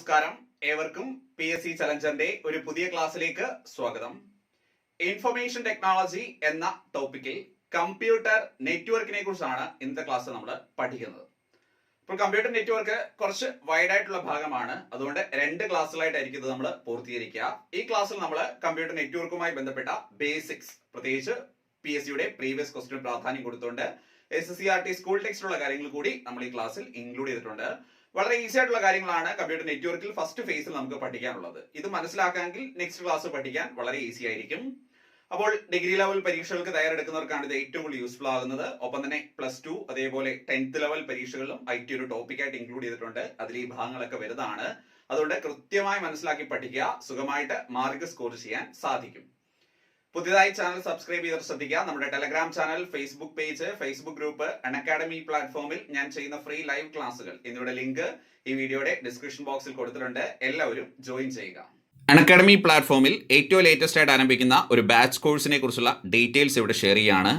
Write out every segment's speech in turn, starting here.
നമസ്കാരം. ഏവർക്കും PSC ചലഞ്ചറിന്റെ ഒരു പുതിയ ക്ലാസ്സിലേക്ക് സ്വാഗതം. ഇൻഫർമേഷൻ ടെക്നോളജി എന്ന ടോപ്പിക്കിൽ കമ്പ്യൂട്ടർ നെറ്റ്വർക്കിനെ കുറിച്ചാണ് ഇന്നത്തെ ക്ലാസ് നമ്മൾ പഠിക്കുന്നത്. ഇപ്പോൾ കമ്പ്യൂട്ടർ നെറ്റ്വർക്ക് കുറച്ച് വൈഡ് ആയിട്ടുള്ള ഭാഗമാണ്, അതുകൊണ്ട് 2 ക്ലാസ്സുകളായിട്ടായിരിക്കും ഇത് നമ്മൾ പൂർത്തീകരിക്കുക. ഈ ക്ലാസ്സിൽ നമ്മൾ കമ്പ്യൂട്ടർ നെറ്റ്വർക്കുമായി ബന്ധപ്പെട്ട ബേസിക്സ്, പ്രത്യേകിച്ച് PSCയുടെ പ്രീവിയസ് ക്വസ്റ്റ്യൻ പ്രാധാന്യം കൊടുത്തുകൊണ്ട് SSCRT സ്കൂൾ ടെക്സ്റ്റിലുള്ള കാര്യങ്ങൾ കൂടി നമ്മൾ ഈ ക്ലാസ്സിൽ ഇൻക്ലൂഡ് ചെയ്തിട്ടുണ്ട്. വളരെ ഈസി ആയിട്ടുള്ള കാര്യങ്ങളാണ് കമ്പ്യൂട്ടർ നെറ്റ്വർക്കിൽ ഫസ്റ്റ് ഫേസിൽ നമുക്ക് പഠിക്കാനുള്ളത്. ഇത് മനസ്സിലാക്കാമെങ്കിൽ നെക്സ്റ്റ് ക്ലാസ് പഠിക്കാൻ വളരെ ഈസി ആയിരിക്കും. അപ്പോൾ ഡിഗ്രി ലെവൽ പരീക്ഷകൾക്ക് തയ്യാറെടുക്കുന്നവർക്കാണ് ഇത് ഏറ്റവും കൂടുതൽ യൂസ്ഫുൾ ആകുന്നത്. ഒപ്പം തന്നെ +2 അതേപോലെ 10th ലെവൽ പരീക്ഷകളിലും IT ഒരു ടോപ്പിക്കായിട്ട് ഇൻക്ലൂഡ് ചെയ്തിട്ടുണ്ട്. അതിൽ ഈ ഭാഗങ്ങളൊക്കെ വരുന്നതാണ്. അതുകൊണ്ട് കൃത്യമായി മനസ്സിലാക്കി പഠിക്കുക, സുഖമായിട്ട് മാർക്ക് സ്കോർ ചെയ്യാൻ സാധിക്കും. പുതിയതായി ചാനൽ സബ്സ്ക്രൈബ് ചെയ്തിട്ട് ശ്രദ്ധിക്കുക. നമ്മുടെ Telegram channel, Facebook page, Facebook group, academy പ്ലാറ്റ്ഫോമിൽ ഞാൻ ചെയ്യുന്ന ഫ്രീ ലൈവ് ക്ലാസ്സുകൾ എന്നിവയുടെ ലിങ്ക് ഈ വീഡിയോയുടെ ഡിസ്ക്രിപ്ഷൻ ബോക്സിൽ കൊടുത്തിട്ടുണ്ട്. എല്ലാവരും ജോയിൻ ചെയ്യുക. അക്കാഡമി പ്ലാറ്റ്ഫോമിൽ ഏറ്റവും ലേറ്റസ്റ്റ് ആയിട്ട് ആരംഭിക്കുന്ന ഒരു ബാച്ച് കോഴ്സിനെ കുറിച്ചുള്ള ഡീറ്റെയിൽസ് ഇവിടെ ഷെയർ ചെയ്യാണ്.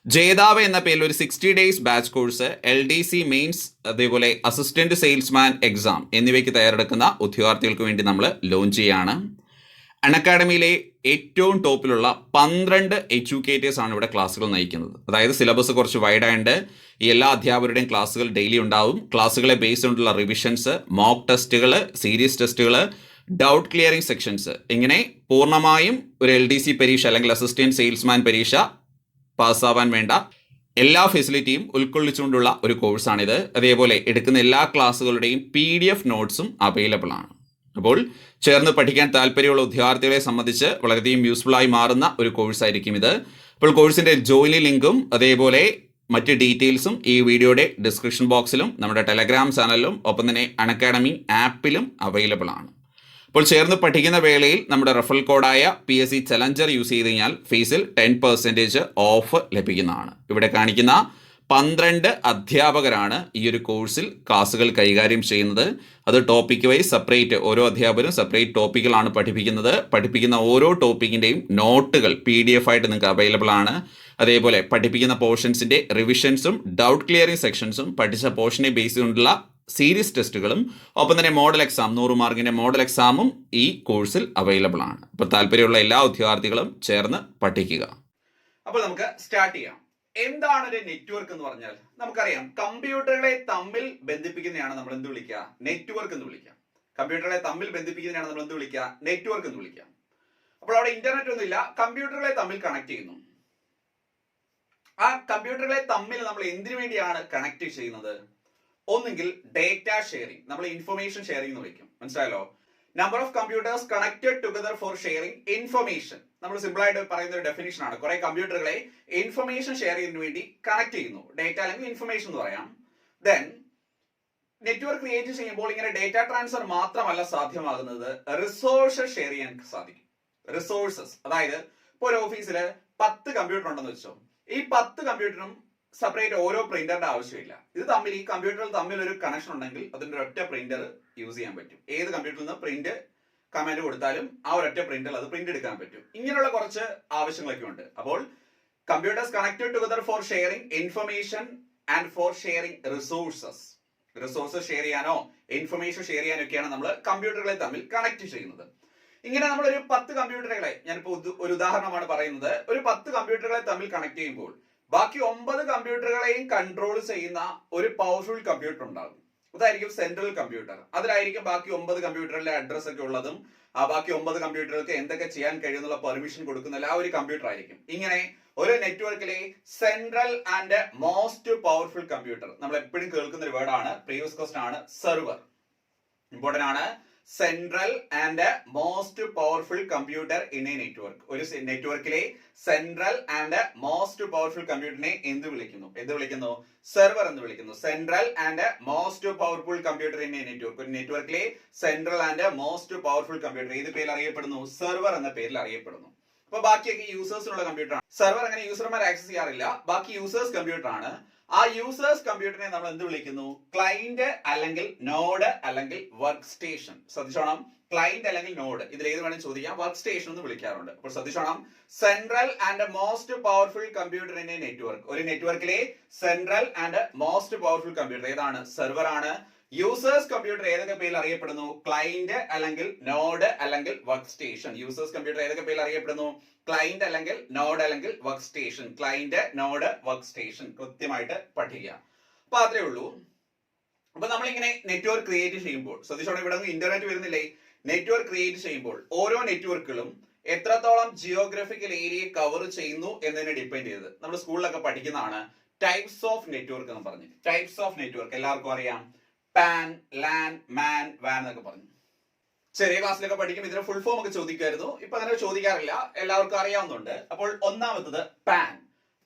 ജേതാവ് എന്ന പേരിൽ ഒരു 60 days batch course LDC mains, അതേപോലെ അസിസ്റ്റന്റ് സെയിൽസ്മാൻ എക്സാം എന്നിവയ്ക്ക് തയ്യാറെടുക്കുന്ന ഉദ്യോഗാർത്ഥികൾക്ക് വേണ്ടി നമ്മൾ ലോഞ്ച് ചെയ്യാണ്. അക്കാഡമിയിലെ ഏറ്റവും ടോപ്പിലുള്ള 12 എഡ്യൂക്കേറ്റേഴ്സ് ആണ് ഇവിടെ ക്ലാസ്സുകൾ നയിക്കുന്നത്. അതായത് സിലബസ് കുറച്ച് വൈഡ് ആയതുകൊണ്ട് ഈ എല്ലാ അധ്യാപകരുടെയും ക്ലാസ്സുകൾ ഡെയിലി ഉണ്ടാവും. ക്ലാസ്സുകളെ ബേസ് ചെയ്തുള്ള റിവിഷൻസ്, മോക്ക് ടെസ്റ്റുകൾ, സീരീസ് ടെസ്റ്റുകൾ, ഡൗട്ട് ക്ലിയറിംഗ് സെക്ഷൻസ്, ഇങ്ങനെ പൂർണ്ണമായും ഒരു LDC പരീക്ഷ അല്ലെങ്കിൽ അസിസ്റ്റന്റ് സെയിൽസ്മാൻ പരീക്ഷ പാസ്സാവാൻ വേണ്ട എല്ലാ ഫെസിലിറ്റിയും ഉൾക്കൊള്ളിച്ചുകൊണ്ടുള്ള ഒരു കോഴ്സാണിത്. അതേപോലെ എടുക്കുന്ന എല്ലാ ക്ലാസ്സുകളുടെയും PDF നോട്ട്സും അവൈലബിൾ ആണ്. അപ്പോൾ ചേർന്ന് പഠിക്കാൻ താല്പര്യമുള്ള ഉദ്യോഗാർത്ഥികളെ സംബന്ധിച്ച് വളരെയധികം യൂസ്ഫുൾ ആയി മാറുന്ന ഒരു കോഴ്സായിരിക്കും ഇത്. അപ്പോൾ കോഴ്സിൻ്റെ ജോയിൻ ലിങ്കും അതേപോലെ മറ്റ് ഡീറ്റെയിൽസും ഈ വീഡിയോയുടെ ഡിസ്ക്രിപ്ഷൻ ബോക്സിലും നമ്മുടെ ടെലഗ്രാം ചാനലിലും ഒപ്പം തന്നെ അക്കാഡമി ആപ്പിലും അവൈലബിൾ ആണ്. അപ്പോൾ ചേർന്ന് പഠിക്കുന്ന വേളയിൽ നമ്മുടെ റെഫറൽ കോഡായ PSC ചലഞ്ചർ യൂസ് ചെയ്ത് കഴിഞ്ഞാൽ ഫീസിൽ 10% ഓഫ് ലഭിക്കുന്നതാണ്. ഇവിടെ കാണിക്കുന്ന 12 അധ്യാപകരാണ് ഈ ഒരു കോഴ്സിൽ ക്ലാസ്സുകൾ കൈകാര്യം ചെയ്യുന്നത്. അത് ടോപ്പിക് വൈസ് സെപ്പറേറ്റ്, ഓരോ അധ്യാപകരും സെപ്പറേറ്റ് ടോപ്പിക്കുകളാണ് പഠിപ്പിക്കുന്നത്. പഠിപ്പിക്കുന്ന ഓരോ ടോപ്പിക്കിൻ്റെയും നോട്ടുകൾ PDF ആയിട്ട് നിങ്ങൾക്ക് അവൈലബിൾ ആണ്. അതേപോലെ പഠിപ്പിക്കുന്ന പോർഷൻസിൻ്റെ റിവിഷൻസും ഡൗട്ട് ക്ലിയറിംഗ് സെക്ഷൻസും പഠിച്ച പോർഷനെ ബേസ് ചെയ്തുകൊണ്ടുള്ള സീരീസ് ടെസ്റ്റുകളും ഒപ്പം തന്നെ മോഡൽ എക്സാം, 100 മാർക്കിൻ്റെ മോഡൽ എക്സാമും ഈ കോഴ്സിൽ അവൈലബിൾ ആണ്. അപ്പോൾ താല്പര്യമുള്ള എല്ലാ ഉദ്യോഗാർത്ഥികളും ചേർന്ന് പഠിക്കുക. അപ്പോൾ നമുക്ക് സ്റ്റാർട്ട് ചെയ്യാം. എന്താണ് ഒരു നെറ്റ്വർക്ക് എന്ന് പറഞ്ഞാൽ? നമുക്കറിയാം, കമ്പ്യൂട്ടറുകളെ തമ്മിൽ ബന്ധിപ്പിക്കുന്നതാണ് നമ്മൾ എന്ത് വിളിക്കുക? നെറ്റ്വർക്ക് എന്ന് വിളിക്കാം. കമ്പ്യൂട്ടറുകളെ തമ്മിൽ ബന്ധിപ്പിക്കുന്നതാണ് നമ്മൾ എന്ത് വിളിക്കുക? നെറ്റ്വർക്ക് എന്ന് വിളിക്കാം. അപ്പോൾ അവിടെ ഇന്റർനെറ്റ് ഒന്നുമില്ല, കമ്പ്യൂട്ടറുകളെ തമ്മിൽ കണക്ട് ചെയ്യുന്നു. ആ കമ്പ്യൂട്ടറുകളെ തമ്മിൽ നമ്മൾ എന്തിനു വേണ്ടിയാണ് കണക്ട് ചെയ്യുന്നത്? ഒന്നുകിൽ ഡേറ്റ ഷെയറിംഗ്, നമ്മൾ ഇൻഫർമേഷൻ ഷെയറിംഗ് എന്ന് വിളിക്കും. മനസ്സിലായല്ലോ? Number of computers connected together for sharing information. നമ്മൾ സിമ്പിൾ ആയിട്ട് പറയുന്ന ഒരു ഡെഫിനിഷൻ ആണ്. കുറെ കമ്പ്യൂട്ടറുകളെ ഇൻഫർമേഷൻ ഷെയർ ചെയ്യുന്നതിന് വേണ്ടി കണക്ട് ചെയ്യുന്നു. ഡേറ്റ അല്ലെങ്കിൽ ഇൻഫർമേഷൻ എന്ന് പറയാം. ദെൻ നെറ്റ്വർക്ക് ക്രിയേറ്റ് ചെയ്യുമ്പോൾ ഇങ്ങനെ ഡേറ്റ ട്രാൻസ്ഫർ മാത്രമല്ല സാധ്യമാകുന്നത്, റിസോഴ്സസ് ഷെയർ ചെയ്യാൻ സാധിക്കും. റിസോഴ്സസ്, അതായത് ഇപ്പോൾ ഒരു ഓഫീസിൽ 10 കമ്പ്യൂട്ടർ ഉണ്ടെന്ന് വെച്ചോ. ഈ 10 കമ്പ്യൂട്ടറും സെപ്പറേറ്റ് ഓരോ പ്രിന്ററിന്റെ ആവശ്യമില്ല. ഇത് തമ്മിൽ, ഈ കമ്പ്യൂട്ടറിൽ തമ്മിൽ ഒരു കണക്ഷൻ ഉണ്ടെങ്കിൽ അതിന്റെ ഒരൊറ്റ പ്രിന്റർ യൂസ് ചെയ്യാൻ പറ്റും. ഏത് കമ്പ്യൂട്ടറിൽ നിന്ന് പ്രിന്റ് കമാൻഡ് കൊടുത്താലും ആ ഒരൊറ്റ പ്രിന്ററിൽ അത് പ്രിന്റ് എടുക്കാൻ പറ്റും. ഇങ്ങനെയുള്ള കുറച്ച് ആവശ്യങ്ങളൊക്കെ ഉണ്ട്. അപ്പോൾ computers connected together for sharing information and for sharing resources. Resources share ചെയ്യാനോ ഇൻഫർമേഷൻ ഷെയർ ചെയ്യാനോ ഒക്കെയാണ് നമ്മൾ കമ്പ്യൂട്ടറുകളെ തമ്മിൽ കണക്ട് ചെയ്യുന്നത്. ഇങ്ങനെ നമ്മൾ ഒരു 10 കമ്പ്യൂട്ടറുകളെ, ഞാനിപ്പോൾ ഒരു ഉദാഹരണമാണ് പറയുന്നത്, ഒരു 10 കമ്പ്യൂട്ടറുകളെ തമ്മിൽ കണക്ട് ചെയ്യുമ്പോൾ ബാക്കി 9 കമ്പ്യൂട്ടറുകളെയും കൺട്രോൾ ചെയ്യുന്ന ഒരു പവർഫുൾ കമ്പ്യൂട്ടർ ഉണ്ടാകും. അതായിരിക്കും സെൻട്രൽ കമ്പ്യൂട്ടർ. അതിലായിരിക്കും ബാക്കി 9 കമ്പ്യൂട്ടറിലെ അഡ്രസ് ഒക്കെ ഉള്ളതും ആ ബാക്കി 9 കമ്പ്യൂട്ടറുകൾക്ക് എന്തൊക്കെ ചെയ്യാൻ കഴിയുന്നുള്ള പെർമിഷൻ കൊടുക്കുന്ന ആ ഒരു കമ്പ്യൂട്ടർ ആയിരിക്കും. ഇങ്ങനെ ഒരു നെറ്റ്വർക്കിലെ central and most powerful computer, നമ്മൾ എപ്പോഴും കേൾക്കുന്ന ഒരു വേർഡാണ്, പ്രീവിയസ് ക്വസ്റ്റൻ ആണ്, സെർവർ. ഇമ്പോർട്ടന്റ് ആണ്. Central and most powerful computer in a network. ഒരു നെറ്റ്വർക്കിലെ സെൻട്രൽ ആൻഡ് മോസ്റ്റ് പവർഫുൾ കമ്പ്യൂട്ടറിനെ എന്ത് വിളിക്കുന്നു? സെർവർ എന്ന് വിളിക്കുന്നു. Central and most powerful computer in a network. ഒരു നെറ്റ്വർക്കിലെ central and most powerful computer ഏത് പേരിൽ അറിയപ്പെടുന്നു? സെർവർ എന്ന പേരിൽ അറിയപ്പെടുന്നു. അപ്പൊ ബാക്കിയൊക്കെ യൂസേഴ്സിനുള്ള കമ്പ്യൂട്ടർ ആണ്. സെർവർ അങ്ങനെ യൂസർമാർ ആക്സസ് ചെയ്യാറില്ല, ബാക്കി യൂസേഴ്സ് കമ്പ്യൂട്ടർ ആണ്. ആ യൂസേഴ്സ് കമ്പ്യൂട്ടറിനെ നമ്മൾ എന്ത് വിളിക്കുന്നു? ക്ലയന്റ് അല്ലെങ്കിൽ നോഡ് അല്ലെങ്കിൽ വർക്ക് സ്റ്റേഷൻ. ശ്രദ്ധിച്ചോണം, ക്ലയന്റ് അല്ലെങ്കിൽ നോഡ്, ഇതിൽ ഏത് വേണമെങ്കിൽ ചോദിക്കാം. വർക്ക് സ്റ്റേഷൻ എന്ന് വിളിക്കാറുണ്ട്. അപ്പോൾ ശ്രദ്ധിച്ചോണം, central and most powerful computer in a network. ഒരു നെറ്റ്വർക്കിലെ central and most powerful computer ഏതാണ്? സെർവർ ആണ്. യൂസേഴ്സ് കമ്പ്യൂട്ടർ ഏതൊക്കെ പേരിൽ അറിയപ്പെടുന്നു? ക്ലയന്റ് അല്ലെങ്കിൽ നോഡ് അല്ലെങ്കിൽ വർക്ക് സ്റ്റേഷൻ. യൂസേഴ്സ് കമ്പ്യൂട്ടർ ഏതൊക്കെ പേരിൽ അറിയപ്പെടുന്നു? ക്ലയന്റ് അല്ലെങ്കിൽ നോഡ് അല്ലെങ്കിൽ work station. Client, node, work station കൃത്യമായിട്ട് പഠിക്കുക. അപ്പൊ അത്രേ ഉള്ളൂ. അപ്പൊ നമ്മളിങ്ങനെ നെറ്റ്വർക്ക് ക്രിയേറ്റ് ചെയ്യുമ്പോൾ ശ്രദ്ധിച്ചോണം, ഇവിടെ ഇന്റർനെറ്റ് വരുന്നില്ലേ? നെറ്റ്വർക്ക് ക്രിയേറ്റ് ചെയ്യുമ്പോൾ ഓരോ നെറ്റ്വർക്കുകളും എത്രത്തോളം ജിയോഗ്രഫിക്കൽ ഏരിയ കവർ ചെയ്യുന്നു എന്നതിനെ ഡിപ്പെൻഡ് ചെയ്ത് നമ്മൾ സ്കൂളിലൊക്കെ പഠിക്കുന്നതാണ് ടൈപ്സ് ഓഫ് നെറ്റ്വർക്ക് എന്ന് പറഞ്ഞു. ടൈപ്സ് ഓഫ് നെറ്റ്വർക്ക് എല്ലാവർക്കും അറിയാം. പാൻ, ലാൻ, മാൻ, വാൻ എന്നൊക്കെ പറഞ്ഞു. ചെറിയ ക്ലാസ്സിലൊക്കെ പഠിക്കും ഇതിന്റെ ഫുൾ ഫോം ഒക്കെ ചോദിക്കുമായിരുന്നു. ഇപ്പൊ അങ്ങനെ ചോദിക്കാറില്ല, എല്ലാവർക്കും അറിയാവുന്നുണ്ട്. അപ്പോൾ ഒന്നാമത്തത് pan.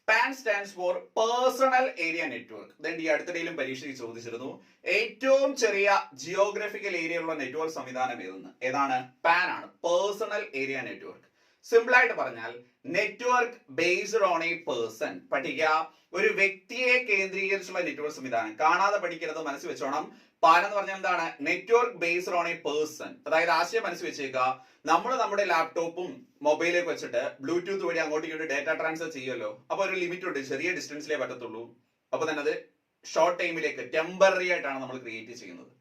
Pan stands for personal area network. ഈ അടുത്തിടയിലും പരീക്ഷയ്ക്ക് ചോദിച്ചിരുന്നു ഏറ്റവും ചെറിയ ജിയോഗ്രഫിക്കൽ ഏരിയ ഉള്ള നെറ്റ്വർക്ക് സംവിധാനം ഏതാണ്? പാൻ ആണ്, പേഴ്സണൽ ഏരിയ നെറ്റ്വർക്ക്. സിമ്പിൾ ആയിട്ട് പറഞ്ഞാൽ network based on a person. പഠിക്കുക, ഒരു വ്യക്തിയെ കേന്ദ്രീകരിച്ചുള്ള നെറ്റ്വർക്ക് സംവിധാനം. കാണാതെ പഠിക്കരുത്, മനസ്സിൽ വെച്ചോണം. പാൻ എന്ന് പറഞ്ഞാൽ എന്താണ്? Network based on a person. അതായത് ആശയം മനസ്സിൽ വെച്ചേക്കുക, നമ്മൾ നമ്മുടെ ലാപ്ടോപ്പും മൊബൈലൊക്കെ വെച്ചിട്ട് ബ്ലൂടൂത്ത് വഴി അങ്ങോട്ടും ഇങ്ങോട്ട് ഡേറ്റ ട്രാൻസ്ഫർ ചെയ്യുമല്ലോ. അപ്പൊ ഒരു ലിമിറ്റ് ഉണ്ട്, ചെറിയ ഡിസ്റ്റൻസിലേ പറ്റത്തുള്ളൂ. അപ്പൊ തന്നെ അത് ഷോർട്ട് ടൈമിലേക്ക് ടെമ്പററി ആയിട്ടാണ് നമ്മൾ ക്രിയേറ്റ് ചെയ്യുന്നത്.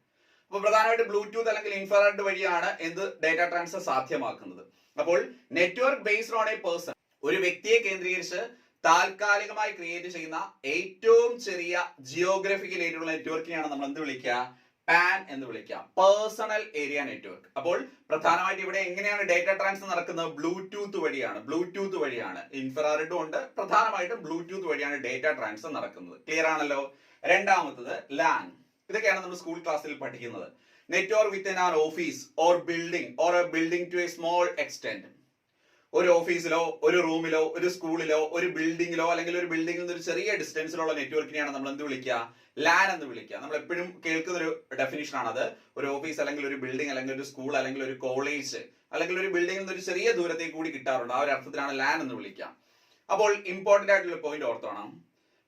അപ്പൊ പ്രധാനമായിട്ട് ബ്ലൂടൂത്ത് അല്ലെങ്കിൽ ഇൻഫ്രാറെഡ് വഴിയാണ് എന്ത് ഡേറ്റ ട്രാൻസ്ഫർ സാധ്യമാക്കുന്നത്. അപ്പോൾ network based on a person, ഒരു വ്യക്തിയെ കേന്ദ്രീകരിച്ച് താൽക്കാലികമായി ക്രിയേറ്റ് ചെയ്യുന്ന ഏറ്റവും ചെറിയ ജിയോഗ്രഫിക്കൽ ഏരിയ ഉള്ള നെറ്റ്വർക്കിനെയാണ് നമ്മൾ എന്ത് വിളിക്കുക? പാൻ എന്ന് വിളിക്കുക, പേഴ്സണൽ ഏരിയ നെറ്റ്വർക്ക്. അപ്പോൾ പ്രധാനമായിട്ട് ഇവിടെ എങ്ങനെയാണ് ഡേറ്റ ട്രാൻസ്ഫർ നടക്കുന്നത്? ബ്ലൂടൂത്ത് വഴിയാണ്. ബ്ലൂടൂത്ത് വഴിയാണ്, ഇൻഫ്രാറെഡും ഉണ്ട്, പ്രധാനമായിട്ടും ബ്ലൂടൂത്ത് വഴിയാണ് ഡേറ്റ ട്രാൻസ്ഫർ നടക്കുന്നത്. ക്ലിയർ ആണല്ലോ? രണ്ടാമത്തത് ലാൻ. ഇതൊക്കെയാണ് നമ്മൾ സ്കൂൾ ക്ലാസ്സിൽ പഠിക്കുന്നത്. Network within an office or building or a building to a small extent. ഒരു ഓഫീസിലോ ഒരു റൂമിലോ ഒരു സ്കൂളിലോ ഒരു ബിൽഡിങ്ങിലോ അല്ലെങ്കിൽ ഒരു ബിൽഡിംഗിൽ നിന്ന് ഒരു ചെറിയ ഡിസ്റ്റൻസിലുള്ള നെറ്റ്വർക്കിനെയാണ് നമ്മൾ എന്ത് വിളിക്കുക? ലാൻ എന്ന് വിളിക്കുക. നമ്മൾ എപ്പോഴും കേൾക്കുന്ന ഒരു ഡെഫിനിഷൻ ആണത്. ഒരു ഓഫീസ് അല്ലെങ്കിൽ ഒരു ബിൽഡിംഗ് അല്ലെങ്കിൽ ഒരു സ്കൂൾ അല്ലെങ്കിൽ ഒരു കോളേജ് അല്ലെങ്കിൽ ഒരു ബിൽഡിംഗിൽ നിന്ന് ഒരു ചെറിയ ദൂരത്തേക്ക് കൂടി കിട്ടാറുണ്ട്. ആ ഒരു അർത്ഥത്തിലാണ് ലാൻ എന്ന് വിളിക്കുക. അപ്പോൾ ഇമ്പോർട്ടന്റ് ആയിട്ടുള്ള പോയിന്റ് ഓർത്തോണം.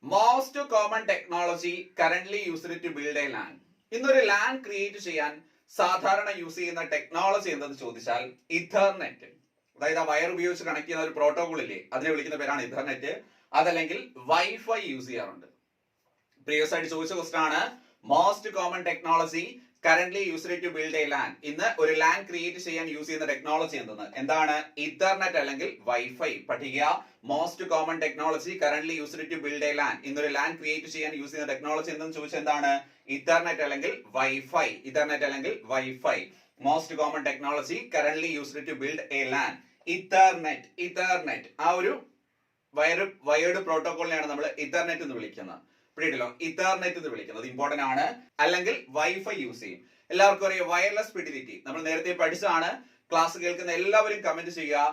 Most common technology currently used to build a LAN. ഇന്നൊരു ലാൻ ക്രിയേറ്റ് ചെയ്യാൻ സാധാരണ യൂസ് ചെയ്യുന്ന ടെക്നോളജി എന്തെന്ന് ചോദിച്ചാൽ ഇഥർനെറ്റ്. അതായത് ആ വയർ ഉപയോഗിച്ച് കണക്ട് ചെയ്യുന്ന ഒരു പ്രോട്ടോകോൾ ഇല്ലേ, അതിനെ വിളിക്കുന്ന പേരാണ് ഇഥർനെറ്റ്. അതല്ലെങ്കിൽ വൈഫൈ യൂസ് ചെയ്യാറുണ്ട്. പ്രീവിയസ് ആയിട്ട് ചോദിച്ച ക്വസ്റ്റൻ ആണ് most common technology currently used to build a LAN. ഇന്ന് ഒരു ലാൻ ക്രിയേറ്റ് ചെയ്യാൻ യൂസ് ചെയ്യുന്ന ടെക്നോളജി എന്താണ്? ഇഥർനെറ്റ് അല്ലെങ്കിൽ വൈഫൈ. പഠിക്കുക, most common technology currently used to build a LAN. ഇന്നൊരു ലാൻ ക്രിയേറ്റ് ചെയ്യാൻ യൂസ് ചെയ്യുന്ന ടെക്നോളജി എന്തെന്ന് ചോദിച്ചാൽ എന്താണ്? ഇഥർനെറ്റ് അല്ലെങ്കിൽ വൈഫൈ. ഇഥർനെറ്റ് അല്ലെങ്കിൽ wifi. Most common technology currently used to build a LAN. Ethernet ആ ഒരു വയർഡ് പ്രോട്ടോകോളിനെയാണ് നമ്മൾ ഇഥർനെറ്റ് എന്ന് വിളിക്കുന്നത്. പിടിയിട്ടല്ലോ, ഇഥർനെറ്റ് എന്ന് വിളിക്കുന്നത് ഇമ്പോർട്ടന്റ് ആണ്. അല്ലെങ്കിൽ വൈഫൈ യൂസ് ചെയ്യും. എല്ലാവർക്കും അറിയാം വയർലെസ് ഫിഡിലിറ്റി. നമ്മൾ നേരത്തെ പഠിച്ചതാണ്. ക്ലാസ് കേൾക്കുന്ന എല്ലാവരും കമന്റ് ചെയ്യുക,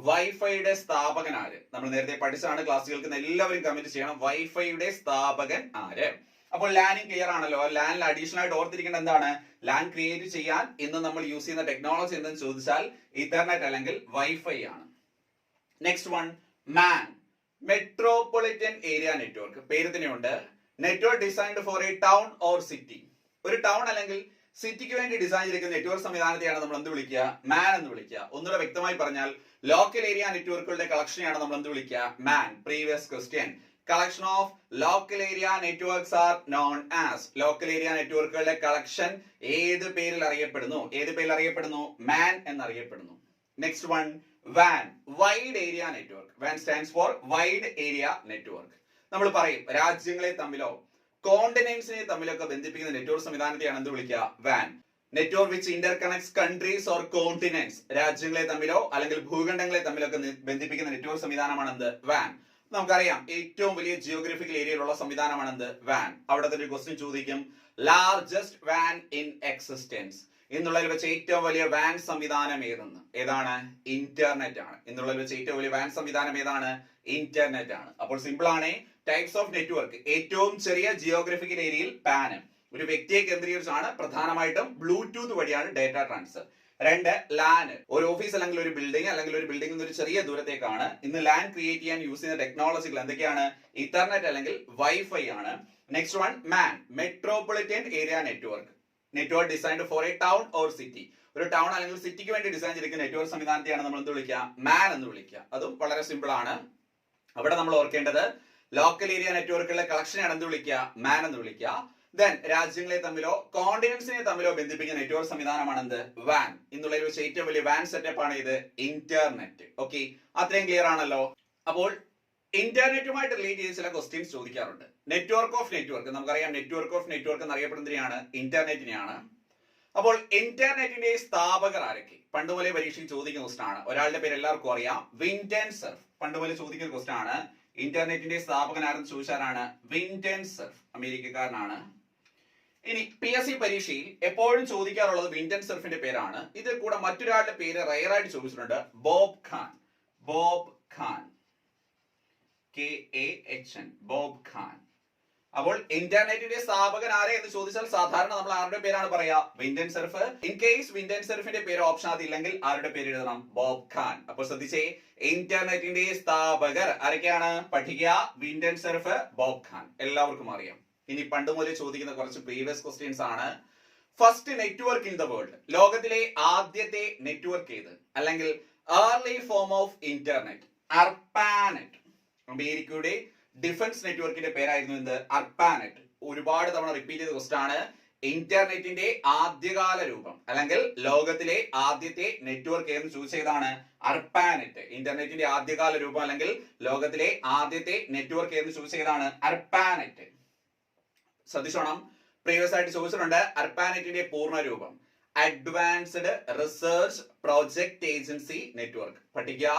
വൈഫൈയുടെ സ്ഥാപകൻ ആര്? നമ്മൾ നേരത്തെ പഠിച്ചതാണ്. ക്ലാസ് കേൾക്കുന്ന എല്ലാവരും കമന്റ് ചെയ്യണം, വൈഫൈയുടെ സ്ഥാപകൻ ആര്? അപ്പോൾ ലാനിങ് ക്ലിയർ ആണല്ലോ. ലാനിൽ അഡീഷണൽ ആയിട്ട് ഓർത്തിരിക്കേണ്ട എന്താണ്? ലാൻ ക്രിയേറ്റ് ചെയ്യാൻ ഇന്ന് നമ്മൾ യൂസ് ചെയ്യുന്ന ടെക്നോളജി എന്തെന്ന് ചോദിച്ചാൽ ഇഥർനെറ്റ് അല്ലെങ്കിൽ വൈഫൈ ആണ്. Next one, MAN. Metropolitan area network. പേര് തന്നെയുണ്ട്. Network designed for a town or city. ഒരു ടൗൺ അല്ലെങ്കിൽ സിറ്റിക്ക് വേണ്ടി ഡിസൈൻ ചെയ്തിരിക്കുന്ന നെറ്റ്വർക്ക് സംവിധാനത്തെയാണ് നമ്മൾ എന്ത് വിളിക്കുക? മാൻ എന്ന് വിളിക്കുക. ഒന്നുകൂടെ വ്യക്തമായി പറഞ്ഞാൽ ലോക്കൽ ഏരിയ നെറ്റ്വർക്കുകളുടെ കളക്ഷനെയാണ് നമ്മൾ എന്ത് വിളിക്കുക? MAN. Previous question. Collection of local area networks are known as. Local area നെറ്റ്വർക്കുകളുടെ കളക്ഷൻ ഏത് പേരിൽ അറിയപ്പെടുന്നു? മാൻ എന്നറിയപ്പെടുന്നു. നെക്സ്റ്റ് വൺ, വാൻ. Wide area network. വാൻ stands for wide area network. നമ്മൾ പറയും രാജ്യങ്ങളെ തമ്മിലോ കോണ്ടിനെന്റ്സിനെ തമ്മിലൊക്കെ ബന്ധിപ്പിക്കുന്ന നെറ്റ്വർക്ക് സംവിധാനത്തെയാണ് എന്ത് വിളിക്കുക? വാൻ. Network which interconnects countries or continents. രാജ്യങ്ങളെ തമ്മിലോ അല്ലെങ്കിൽ ഭൂഖണ്ഡങ്ങളെ തമ്മിലൊക്കെ ബന്ധിപ്പിക്കുന്ന നെറ്റ്വർക്ക് സംവിധാനമാണ് എന്ത്? വാൻ. നമുക്കറിയാം ഏറ്റവും വലിയ ജിയോഗ്രഫിക്കൽ ഏരിയയിലുള്ള സംവിധാനമാണ് എന്ത്? വാൻ. അവിടെ ഒരു ക്വസ്റ്റ്യൻ ചോദിക്കും, ലാർജസ്റ്റ് വാൻ ഇൻ എക്സിസ്റ്റൻസ്. ഇന്നുള്ളതിൽ വെച്ച് ഏറ്റവും വലിയ വാൻ സംവിധാനം ഏതാണ്? ഇന്റർനെറ്റ് ആണ്. ഇന്നുള്ളതിൽ വെച്ച് ഏറ്റവും വലിയ വാൻ സംവിധാനം ഏതാണ്? ഇന്റർനെറ്റ് ആണ്. അപ്പോൾ സിമ്പിൾ ആണ്. Types of network. ഏറ്റവും ചെറിയ ജിയോഗ്രഫിക്കൽ ഏരിയയിൽ പാൻ. ഒരു വ്യക്തിയെ കേന്ദ്രീകരിച്ചാണ്, പ്രധാനമായിട്ടും ബ്ലൂടൂത്ത് വഴിയാണ് ഡേറ്റ ട്രാൻസ്ഫർ. രണ്ട്, ലാൻ. ഒരു ഓഫീസ് അല്ലെങ്കിൽ ഒരു ബിൽഡിംഗ് അല്ലെങ്കിൽ ഒരു ബിൽഡിംഗിൽ നിന്ന് ഒരു ചെറിയ ദൂരത്തേക്കാണ്. ഇന്ന് ലാൻ ക്രിയേറ്റ് ചെയ്യാൻ യൂസ് ചെയ്യുന്ന ടെക്നോളജികൾ എന്തൊക്കെയാണ്? ഇഥർനെറ്റ് അല്ലെങ്കിൽ വൈഫൈ ആണ്. Next one, MAN. Metropolitan area network. Network designed for a town or city. ഒരു ടൗൺ അല്ലെങ്കിൽ സിറ്റിക്ക് വേണ്ടി ഡിസൈൻ ചെയ്തിരിക്കുന്ന നെറ്റ്വർക്ക് സംവിധാനത്തെയാണ് നമ്മൾ എന്ത് വിളിക്കുക? മാൻ എന്ന് വിളിക്കുക. അതും വളരെ സിമ്പിൾ ആണ്. അവിടെ നമ്മൾ ഓർക്കേണ്ടത് ലോക്കൽ ഏരിയ നെറ്റ്വർക്കുകളുടെ കളക്ഷനെയാണ് എന്ത് വിളിക്കുക? മാൻ എന്ന് വിളിക്കുക. ദെൻ രാജ്യങ്ങളെ തമ്മിലോ കോണ്ടിനൻസിനെ തമ്മിലോ ബന്ധിപ്പിക്കുന്ന നെറ്റ്വർക്ക് സംവിധാനമാണ് എന്ത്? വാൻ. ഇന്നുള്ളതിൽ വെച്ച് ഏറ്റവും വലിയ വാൻ സെറ്റപ്പ് ആണ് ഇത് ഇന്റർനെറ്റ്. ഓക്കെ, അത്രയും ക്ലിയർ ആണല്ലോ. അപ്പോൾ ഇന്റർനെറ്റുമായിട്ട് റിലേറ്റ് ചെയ്ത് ചില ക്വസ്റ്റ്യൻസ് ചോദിക്കാറുണ്ട്. നെറ്റ്വർക്ക് ഓഫ് നെറ്റ്വർക്ക്, നമുക്കറിയാം നെറ്റ്വർക്ക് ഓഫ് നെറ്റ്വർക്ക് എന്നറിയപ്പെടുന്നതിനെയാണ് ഇന്റർനെറ്റിനെയാണ്. അപ്പോൾ ഇന്റർനെറ്റിന്റെ സ്ഥാപകർ ആരൊക്കെ? പണ്ടുപോലെ പരീക്ഷയിൽ ചോദിക്കുന്ന ക്വസ്റ്റൻ ആണ്. ഒരാളുടെ പേര് എല്ലാവർക്കും അറിയാം, വിൻഡൻ സർഫ്. പണ്ടുപോലെ ചോദിക്കുന്ന ക്വസ്റ്റൻ ആണ്. ഇന്റർനെറ്റിന്റെ സ്ഥാപകൻ ആരെന്ന് ചോദിച്ചാലാണ് വിൻഡൻ സർഫ്, അമേരിക്കക്കാരനാണ്. ഇനി PSC പരീക്ഷയിൽ എപ്പോഴും ചോദിക്കാറുള്ളത് വിൻഡൻ സർഫിന്റെ പേരാണ്. ഇതിൽ കൂടെ മറ്റൊരാളുടെ പേര് റയറായിട്ട് ചോദിച്ചിട്ടുണ്ട്, Bob Khan. Bob Khan, KAHN, Bob Kahn. അപ്പോൾ ഇന്റർനെറ്റിന്റെ സ്ഥാപകൻ ആരെ എന്ന് ചോദിച്ചാൽ സാധാരണ നമ്മൾ ആരുടെ പേരാണ് പറയാ? Vinton Cerf. In case Vinton സർഫിന്റെ പേര് ഓപ്ഷൻ അതില്ലെങ്കിൽ ആരുടെ പേര് എഴുതണം? Bob Kahn. അപ്പോൾ ശ്രദ്ധിച്ചേ, ഇന്റർനെറ്റിന്റെ സ്ഥാപകർ ആരൊക്കെയാണ്? പഠിക്കുക, വിൻഡൻ സർഫ്, ബോബ് ഖാൻ, എല്ലാവർക്കും അറിയാം. ഇനി പണ്ട് മുതലേ ചോദിക്കുന്ന കുറച്ച് പ്രീവിയസ് ക്വസ്റ്റ്യൻസ് ആണ്. First network in the world, ലോകത്തിലെ ആദ്യത്തെ നെറ്റ്വർക്ക് ഏത്? അല്ലെങ്കിൽ ഏർലി ഫോം ഓഫ് ഇന്റർനെറ്റ്, അർപ്പാനെറ്റ്. അമേരിക്കയുടെ ഡിഫൻസ് നെറ്റ്വർക്കിന്റെ പേരായിരുന്നു എന്ത്? അർപ്പാനെറ്റ്. ഒരുപാട് തവണ റിപ്പീറ്റ് ചെയ്ത ക്വസ്റ്റൻ ആണ്. ഇന്റർനെറ്റിന്റെ ആദ്യകാല രൂപം അല്ലെങ്കിൽ ലോകത്തിലെ ആദ്യത്തെ നെറ്റ്വർക്ക് എന്ന് ചൂസ് ചെയ്താണ് അർപ്പാനെറ്റ്. ഇന്റർനെറ്റിന്റെ ആദ്യകാല രൂപം അല്ലെങ്കിൽ ലോകത്തിലെ ആദ്യത്തെ നെറ്റ്വർക്ക് എന്ന് ചൂസ് ചെയ്താണ് അർപ്പാനെറ്റ്. ശ്രദ്ധിച്ചോണം, പ്രീവിയസ് ആയിട്ട് ചോദിച്ചിട്ടുണ്ട് അർപ്പാനെറ്റിന്റെ പൂർണ്ണ രൂപം advanced research project agency network. പഠിക്കുക,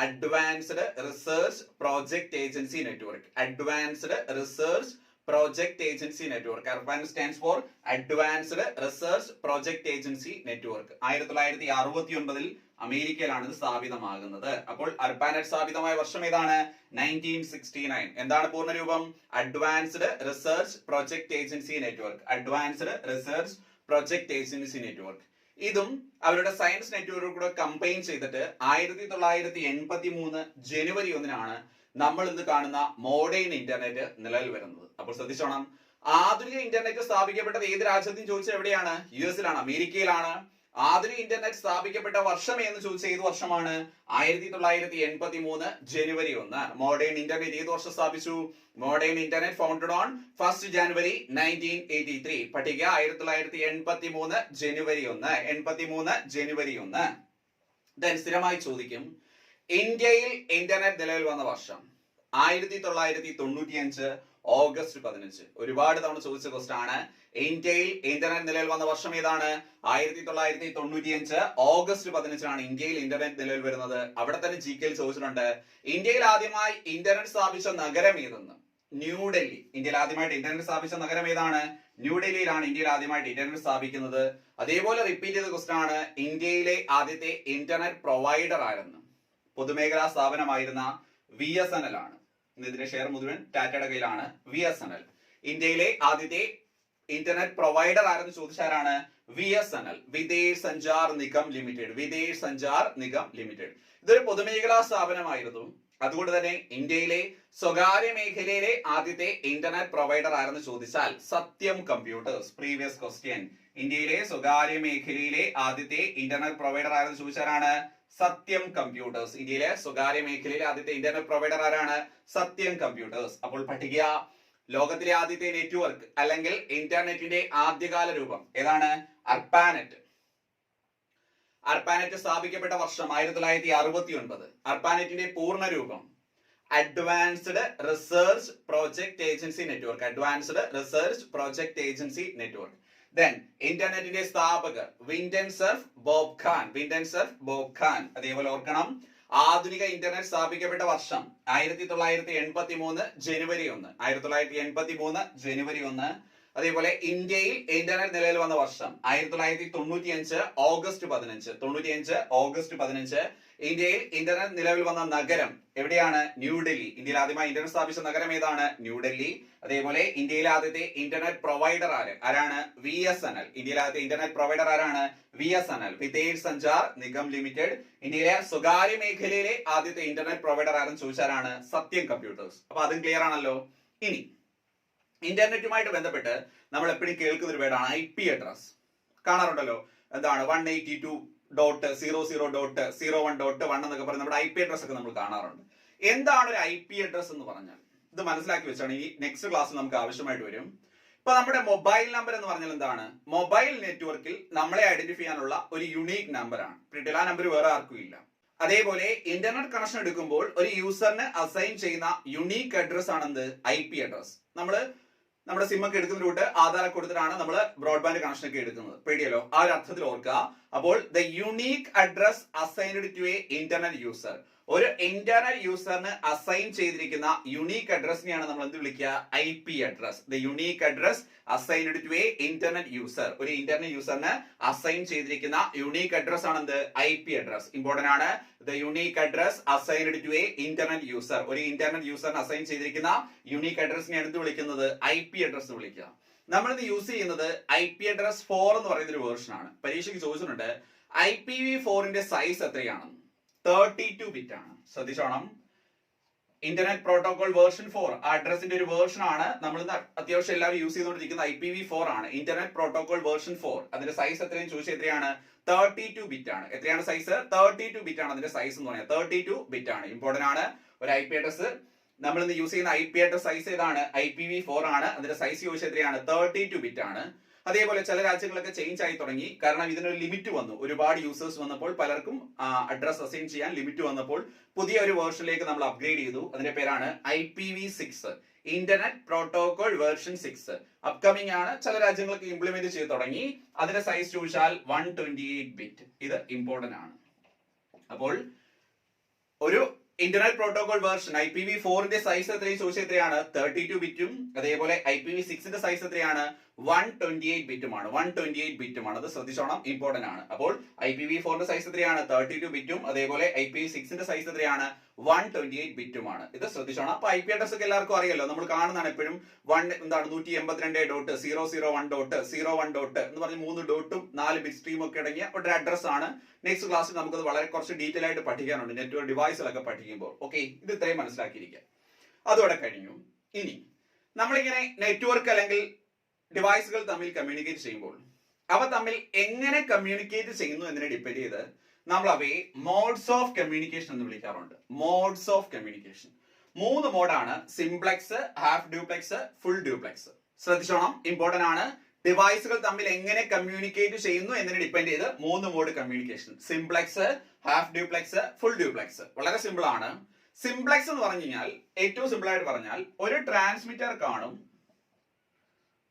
advanced research project agency network. Advanced research project agency network. ARPANET stands for advanced research project agency network. 1969 അമേരിക്കയിലാണ് ഇത് സ്ഥാപിതമാകുന്നത്. അപ്പോൾ അർപ്പാനെറ്റ് സ്ഥാപിതമായ വർഷം ഏതാണ്? 1969. എന്താണ് പൂർണ്ണരൂപം? Advanced research project agency network. Advanced research project agency network. ഇതും അവരുടെ സയൻസ് നെറ്റ്വർക്ക് കൂടെ കമ്പൈൻ ചെയ്തിട്ട് 1983 ജനുവരി 1 നമ്മൾ ഇന്ന് കാണുന്ന മോഡേൺ ഇന്റർനെറ്റ് നിലവിൽ വരുന്നത്. അപ്പോൾ ശ്രദ്ധിച്ചോണം, ആധുനിക ഇന്റർനെറ്റ് സ്ഥാപിക്കപ്പെട്ടത് ഏത് രാജ്യത്തെയും ചോദിച്ചാൽ എവിടെയാണ്? US അമേരിക്കയിലാണ്. ആധുനിക ഇന്റർനെറ്റ് സ്ഥാപിക്കപ്പെട്ട വർഷം എന്ന് ചോദിച്ചാൽ ഏത് വർഷമാണ്? 1983 ജനുവരി 1. മോഡേൺ ഇന്റർനെറ്റ് ഏത് വർഷം സ്ഥാപിച്ചു? മോഡേൺ ഇന്റർനെറ്റ് ഫൗണ്ടഡ് ഓൺ 1 ജനുവരി 1983. പഠിക്കുക, 1983 ജനുവരി 1. 83 ജനുവരി 1. ദെൻ സ്ഥിരമായി ചോദിക്കും, ഇന്ത്യയിൽ ഇന്റർനെറ്റ് നിലവിൽ വന്ന വർഷം 1995 ഓഗസ്റ്റ് 15. ഒരുപാട് തവണ ചോദിച്ച ക്വസ്റ്റൻ ആണ്. ഇന്ത്യയിൽ ഇന്റർനെറ്റ് നിലവിൽ വന്ന വർഷം ഏതാണ്? 1995 ഓഗസ്റ്റ് 15 ഇന്ത്യയിൽ ഇന്റർനെറ്റ് നിലവിൽ വരുന്നത്. അവിടെ തന്നെ GK ചോദിച്ചിട്ടുണ്ട്, ഇന്ത്യയിൽ ആദ്യമായി ഇന്റർനെറ്റ് സ്ഥാപിച്ച നഗരം ഏതെന്ന്? ന്യൂഡൽഹി. ഇന്ത്യയിൽ ആദ്യമായിട്ട് ഇന്റർനെറ്റ് സ്ഥാപിച്ച നഗരം ഏതാണ്? ന്യൂഡൽഹിയിലാണ് ഇന്ത്യയിൽ ആദ്യമായിട്ട് ഇന്റർനെറ്റ് സ്ഥാപിക്കുന്നത്. അതേപോലെ റിപ്പീറ്റ് ചെയ്ത ക്വസ്റ്റൻ ആണ്, ഇന്ത്യയിലെ ആദ്യത്തെ ഇന്റർനെറ്റ് പ്രൊവൈഡർ ആയിരുന്നു? പൊതുമേഖലാ സ്ഥാപനമായിരുന്ന VSNL ആണ്. ഇതിന്റെ ഷെയർ മുഴുവൻ ടാറ്റയുടെ കയ്യിലാണ്. VSNL. ഇന്ത്യയിലെ ആദ്യത്തെ ഇന്റർനെറ്റ് പ്രൊവൈഡർ ആരെന്ന് ചോദിച്ചാലാണ്? VSNL, Videsh Sanchar Nigam limited. Videsh Sanchar Nigam limited. ഇതൊരു പൊതുമേഖലാ സ്ഥാപനമായിരുന്നു. അതുകൊണ്ട് തന്നെ ഇന്ത്യയിലെ സ്വകാര്യ മേഖലയിലെ ആദ്യത്തെ ഇന്റർനെറ്റ് പ്രൊവൈഡർ ആരെന്ന് ചോദിച്ചാൽ സത്യം കമ്പ്യൂട്ടേഴ്സ്. Previous question. ഇന്ത്യയിലെ സ്വകാര്യ മേഖലയിലെ ആദ്യത്തെ ഇന്റർനെറ്റ് പ്രൊവൈഡർ ആരെന്ന് ചോദിച്ചാലാണ്? സത്യം കമ്പ്യൂട്ടേഴ്സ്. ഇന്ത്യയിലെ സ്വകാര്യ മേഖലയിലെ ആദ്യത്തെ ഇന്റർനെറ്റ് പ്രൊവൈഡർ ആരാണ്? സത്യം കമ്പ്യൂട്ടേഴ്സ്. അപ്പോൾ പഠിക്കുക, ലോകത്തിലെ ആദ്യത്തെ നെറ്റ്വർക്ക് അല്ലെങ്കിൽ ഇന്റർനെറ്റിന്റെ ആദ്യകാല രൂപം ഏതാണ്? അർപ്പാനെറ്റ്. അർപ്പാനെറ്റ് സ്ഥാപിക്കപ്പെട്ട വർഷം 1969. അർപ്പാനെറ്റിന്റെ പൂർണ്ണ രൂപം advanced research project agency network. Advanced research project agency network. Then ഇന്റർനെറ്റിന്റെ സ്ഥാപകർ Vinton Cerf, Bob Kahn. Vinton Cerf, Bob Kahn. അതേപോലെ ഓർക്കണം, ആധുനിക ഇന്റർനെറ്റ് സ്ഥാപിക്കപ്പെട്ട വർഷം 1983 ജനുവരി 1. 1983 ജനുവരി 1. അതേപോലെ ഇന്ത്യയിൽ ഇന്റർനെറ്റ് നിലവിൽ വന്ന വർഷം 1995 ഓഗസ്റ്റ് 15. 95 ഓഗസ്റ്റ് 15. ഇന്ത്യയിൽ ഇന്റർനെറ്റ് നിലവിൽ വന്ന നഗരം എവിടെയാണ്? ന്യൂഡൽഹി. ഇന്ത്യയിൽ ആദ്യമായി ഇന്റർനെറ്റ് സ്ഥാപിച്ച നഗരം ഏതാണ്? ന്യൂഡൽഹി. അതേപോലെ ഇന്ത്യയിലെ ആദ്യത്തെ ഇന്റർനെറ്റ് പ്രൊവൈഡർ ആരാണ്? VSNL. ഇന്ത്യയിലെ ആദ്യത്തെ ഇന്റർനെറ്റ് പ്രൊവൈഡർ ആരാണ്? VSNL, Videsh Sanchar Nigam limited. ഇന്ത്യയിലെ സ്വകാര്യ മേഖലയിലെ ആദ്യത്തെ ഇന്റർനെറ്റ് പ്രൊവൈഡർ ആരെന്ന് ചോദിച്ചാലാണ്? സത്യം കമ്പ്യൂട്ടേഴ്സ്. അപ്പൊ അതും ക്ലിയർ ആണല്ലോ. ഇനി ഇന്റർനെറ്റുമായിട്ട് ബന്ധപ്പെട്ട് നമ്മൾ എപ്പോഴും കേൾക്കുന്ന ഒരു വേർഡാണ് IP അഡ്രസ്. കാണാറുണ്ടല്ലോ, എന്താണ് 182.00.01.1 എന്നൊക്കെ പറഞ്ഞ് നമ്മുടെ IP അഡ്രസ് ഒക്കെ നമ്മൾ കാണാറുണ്ട്. എന്താണ് ഒരു IP അഡ്രസ് എന്ന് പറഞ്ഞാൽ? ഇത് മനസ്സിലാക്കി വെച്ചാണ് ഈ നെക്സ്റ്റ് ക്ലാസ് നമുക്ക് ആവശ്യമായിട്ട് വരും. ഇപ്പൊ നമ്മുടെ മൊബൈൽ നമ്പർ എന്ന് പറഞ്ഞാൽ എന്താണ്? മൊബൈൽ നെറ്റ്വർക്കിൽ നമ്മളെ ഐഡന്റിഫൈ ചെയ്യാനുള്ള ഒരു യുണീക് നമ്പർ ആണ്. ആ നമ്പർ വേറെ ആർക്കും ഇല്ല. അതേപോലെ ഇന്റർനെറ്റ് കണക്ഷൻ എടുക്കുമ്പോൾ ഒരു യൂസറിന് അസൈൻ ചെയ്യുന്ന യുണീക് അഡ്രസ് ആണെന്ത്? IP address. നമ്മുടെ സിം ഒക്കെ എടുക്കുന്ന റൂട്ട് ആധാർ കൊടുത്തിട്ടാണ് നമ്മൾ ബ്രോഡ്ബാൻഡ് കണക്ഷൻ ഒക്കെ എടുക്കുന്നത്. പേടിയല്ലോ, ആ ഒരു അർത്ഥത്തിൽ ഓർക്കുക. അപ്പോൾ the unique address assigned to a internet user, ഒരു ഇന്റർനെറ്റ് യൂസറിന് അസൈൻ ചെയ്തിരിക്കുന്ന യുണീക് അഡ്രസ്സിനെയാണ് നമ്മൾ എന്ത് വിളിക്കുക? IP address. The unique address assigned to a internet user, ഒരു ഇന്റർനെറ്റ് യൂസറിന് അസൈൻ ചെയ്തിരിക്കുന്ന യുണീക് അഡ്രസ് ആണ് എന്ത്? IP address. ഇമ്പോർട്ടന്റ് ആണ്. The unique address assigned to a internet user, ഒരു ഇന്റർനെറ്റ് യൂസറിന് അസൈൻ ചെയ്തിരിക്കുന്ന യുണീക് അഡ്രസ്സിനെയാണ് എന്ത് വിളിക്കുന്നത്? IP അഡ്രസ് വിളിക്കുക. നമ്മളിത് യൂസ് ചെയ്യുന്നത് IP അഡ്രസ് 4 എന്ന് പറയുന്ന ഒരു വേർഷൻ ആണ്. പരീക്ഷയ്ക്ക് ചോദിച്ചിട്ടുണ്ട് IPv4 സൈസ് എത്രയാണ്? 32 ബിറ്റ് ആണ്. ശ്രദ്ധിച്ചോണം, ഇന്റർനെറ്റ് പ്രോട്ടോകോൾ വേർഷൻ 4 അഡ്രസിന്റെ ഒരു വേർഷൻ ആണ്. നമ്മൾ അത്യാവശ്യം എല്ലാവരും യൂസ് ചെയ്തുകൊണ്ടിരിക്കുന്ന IPv4 ആണ്. Internet protocol version 4. അതിന്റെ സൈസ് എത്രയും ചോദിച്ചാൽ എത്രയാണ്? 32 ബിറ്റ് ആണ്. എത്രയാണ് സൈസ്? 32 ബിറ്റ് ആണ് അതിന്റെ സൈസ് എന്ന് പറയുന്നത്. 32 ബിറ്റ് ആണ്. ഇമ്പോർട്ടന്റ് ആണ്. ഒരു IP അഡ്രസ് നമ്മൾ ഇന്ന് യൂസ് ചെയ്യുന്ന IP അഡ്രസ് സൈസ് ഏതാണ്? IPv4 ആണ്. അതിന്റെ സൈസ് ചോദിച്ചാൽ എത്രയാണ്? 32 ബിറ്റ് ആണ്. അതേപോലെ ചില രാജ്യങ്ങളൊക്കെ ചേഞ്ച് ആയി തുടങ്ങി. കാരണം ഇതിനൊരു ലിമിറ്റ് വന്നു. ഒരുപാട് യൂസേഴ്സ് വന്നപ്പോൾ പലർക്കും അഡ്രസ് അസൈൻ ചെയ്യാൻ ലിമിറ്റ് വന്നപ്പോൾ പുതിയ ഒരു വേർഷനിലേക്ക് നമ്മൾ അപ്ഗ്രേഡ് ചെയ്തു. അതിന്റെ പേരാണ് IPv6, internet protocol version 6. Upcoming ആണ്. ചില രാജ്യങ്ങൾക്ക് ഇംപ്ലിമെന്റ് ചെയ്ത് തുടങ്ങി. അതിന്റെ സൈസ് ചോദിച്ചാൽ 128 ബിറ്റ്. ഇത് ഇമ്പോർട്ടന്റ് ആണ്. അപ്പോൾ ഒരു internet protocol version IPv4 size എത്രയും ചോദിച്ചാൽ എത്രയാണ്? 32 ബിറ്റും. അതേപോലെ IPv6 സൈസ് എത്രയാണ്? 128 ബിറ്റുമാണ്. 128 ബിറ്റുമാണ്. അത് ശ്രദ്ധിച്ചോണം, ഇമ്പോർട്ടന്റ് ആണ്. അപ്പോൾ IPv4 സൈസ് എത്രയാണ്? 32 ബിറ്റും. അതേപോലെ IPv6 സൈസ് എത്രയാണ്? 128 ബിറ്റുമാണ്. ഇത് ശ്രദ്ധിച്ചോണം. അപ്പൊ IP അഡ്രസ് ഒക്കെ എല്ലാവർക്കും അറിയാലോ. നമ്മൾ കാണുന്നതാണ് എപ്പോഴും 182.0.01.01. എന്ന് പറഞ്ഞ് 3 ഡോട്ടും 4 ബിറ്റ് സ്ട്രീമും ഒക്കെ അടങ്ങിയ ഒരു അഡ്രസ് ആണ്. നെക്സ്റ്റ് ക്ലാസ്സിൽ നമുക്കത് വളരെ കുറച്ച് ഡീറ്റെയിൽ ആയിട്ട് പഠിക്കാനുണ്ട്, നെറ്റ്വർക്ക് ഡിവൈസിലൊക്കെ പഠിക്കുമ്പോൾ. ഓക്കെ, ഇത് ഇത്രയും മനസ്സിലാക്കിയിരിക്കുക. അതോടെ കഴിഞ്ഞു. ഇനി നമ്മളിങ്ങനെ നെറ്റ്വർക്ക് അല്ലെങ്കിൽ ഡിവൈസുകൾ തമ്മിൽ കമ്മ്യൂണിക്കേറ്റ് ചെയ്യുമ്പോൾ അവ തമ്മിൽ എങ്ങനെ കമ്മ്യൂണിക്കേറ്റ് ചെയ്യുന്നു എന്നതിനെ ഡിപ്പെൻഡ് ചെയ്ത് നമ്മൾ അവയെ മോഡ്സ് ഓഫ് കമ്മ്യൂണിക്കേഷൻ എന്ന് വിളിക്കാറുണ്ട്. മോഡ്സ് ഓഫ് കമ്മ്യൂണിക്കേഷൻ 3 മോഡാണ്: simplex, half duplex, full duplex. ശ്രദ്ധിച്ചോണം, ഇമ്പോർട്ടന്റ് ആണ്. ഡിവൈസുകൾ തമ്മിൽ എങ്ങനെ കമ്മ്യൂണിക്കേറ്റ് ചെയ്യുന്നു എന്നതിനെ ഡിപ്പെൻഡ് ചെയ്ത് 3 mode communication: simplex, half duplex, full duplex. വളരെ സിമ്പിൾ ആണ്. സിംപ്ലക്സ് എന്ന് പറഞ്ഞു കഴിഞ്ഞാൽ, ഏറ്റവും സിമ്പിൾ ആയിട്ട് പറഞ്ഞാൽ, ഒരു ട്രാൻസ്മിറ്റർ കാണും,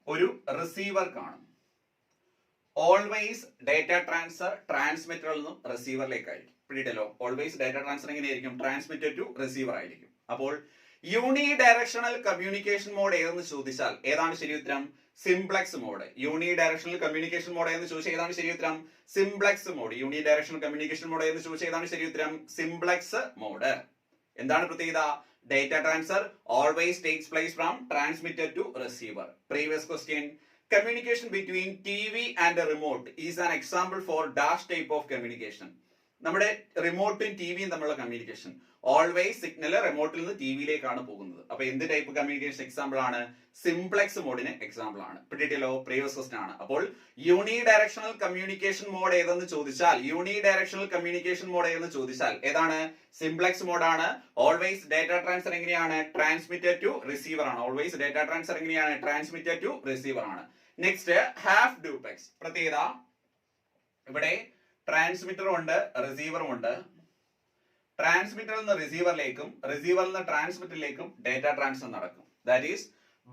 ഒരു റിസീവർ കാണും. ഓൾവേസ് ഡേറ്റ ട്രാൻസ്ഫർ ട്രാൻസ്മിറ്ററിൽ നിന്നും റിസീവറിലേക്കായിരിക്കും. പിടിയിട്ടല്ലോ, ഓൾവേസ് ഡേറ്റ ട്രാൻസ്ഫർ എങ്ങനെയായിരിക്കും? ട്രാൻസ്മിറ്റർ ടു റിസീവർ ആയിരിക്കും. അപ്പോൾ യൂണി ഡയറക്ഷണൽ കമ്മ്യൂണിക്കേഷൻ മോഡ് ഏതെന്ന് ചോദിച്ചാൽ ഏതാണ് ശരി ഉത്തരം? Simplex mode. Unidirectional communication mode എന്ന് ചോദിച്ചാൽ ഏതാണ് ശരി ഉത്തരം? Simplex mode. Unidirectional communication mode എന്ന് ചോദിച്ചാൽ ഏതാണ് ശരി ഉത്തരം? Simplex mode. എന്താണ് പ്രത്യേകത? Data transfer always takes place from transmitter to receiver. Previous question: communication between TV and a remote is an example for dash type of communication. നമ്മുടെ റിമോട്ടും ടിവിയും തമ്മിലുള്ള communication always signal റിമോട്ടിൽ നിന്ന് ടിവിയിലേക്കാണ് പോകുന്നത്. അപ്പൊ എന്ത് ടൈപ്പ് കമ്മ്യൂണിക്കേഷൻ എക്സാമ്പിൾ ആണ്? Simplex മോഡിന് example ആണ്. പിടിയിട്ടല്ലോ, previous question ആണ്. അപ്പോൾ യൂണി ഡയറക്ഷണൽ കമ്മ്യൂണിക്കേഷൻ മോഡ് ഏതെന്ന് ചോദിച്ചാൽ, യൂണി ഡയറക്ഷണൽ കമ്മ്യൂണിക്കേഷൻ മോഡ് ഏതെന്ന് ചോദിച്ചാൽ ഏതാണ്? സിംപ്ലക്സ് മോഡ് ആണ്. ഓൾവേസ് ഡേറ്റ ട്രാൻസ്ഫർ എങ്ങനെയാണ്? ട്രാൻസ്മിറ്റർ ടു റിസീവർ ആണ്. ഓൾവേസ് ഡേറ്റ ട്രാൻസ്ഫർ എങ്ങനെയാണ്? ട്രാൻസ്മിറ്റർ ടു റിസീവർ ആണ്. Next half duplex. പ്രത്യേകത, ഇവിടെ ട്രാൻസ്മിറ്ററും ഉണ്ട്, റിസീവറും ഉണ്ട്. ട്രാൻസ്മിറ്ററിൽ നിന്ന് റിസീവറിലേക്കും റിസീവറിൽ നിന്ന് ട്രാൻസ്മിറ്ററിലേക്കും ഡേറ്റ ട്രാൻസ്ഫർ നടക്കും. ദാറ്റ് ഈസ്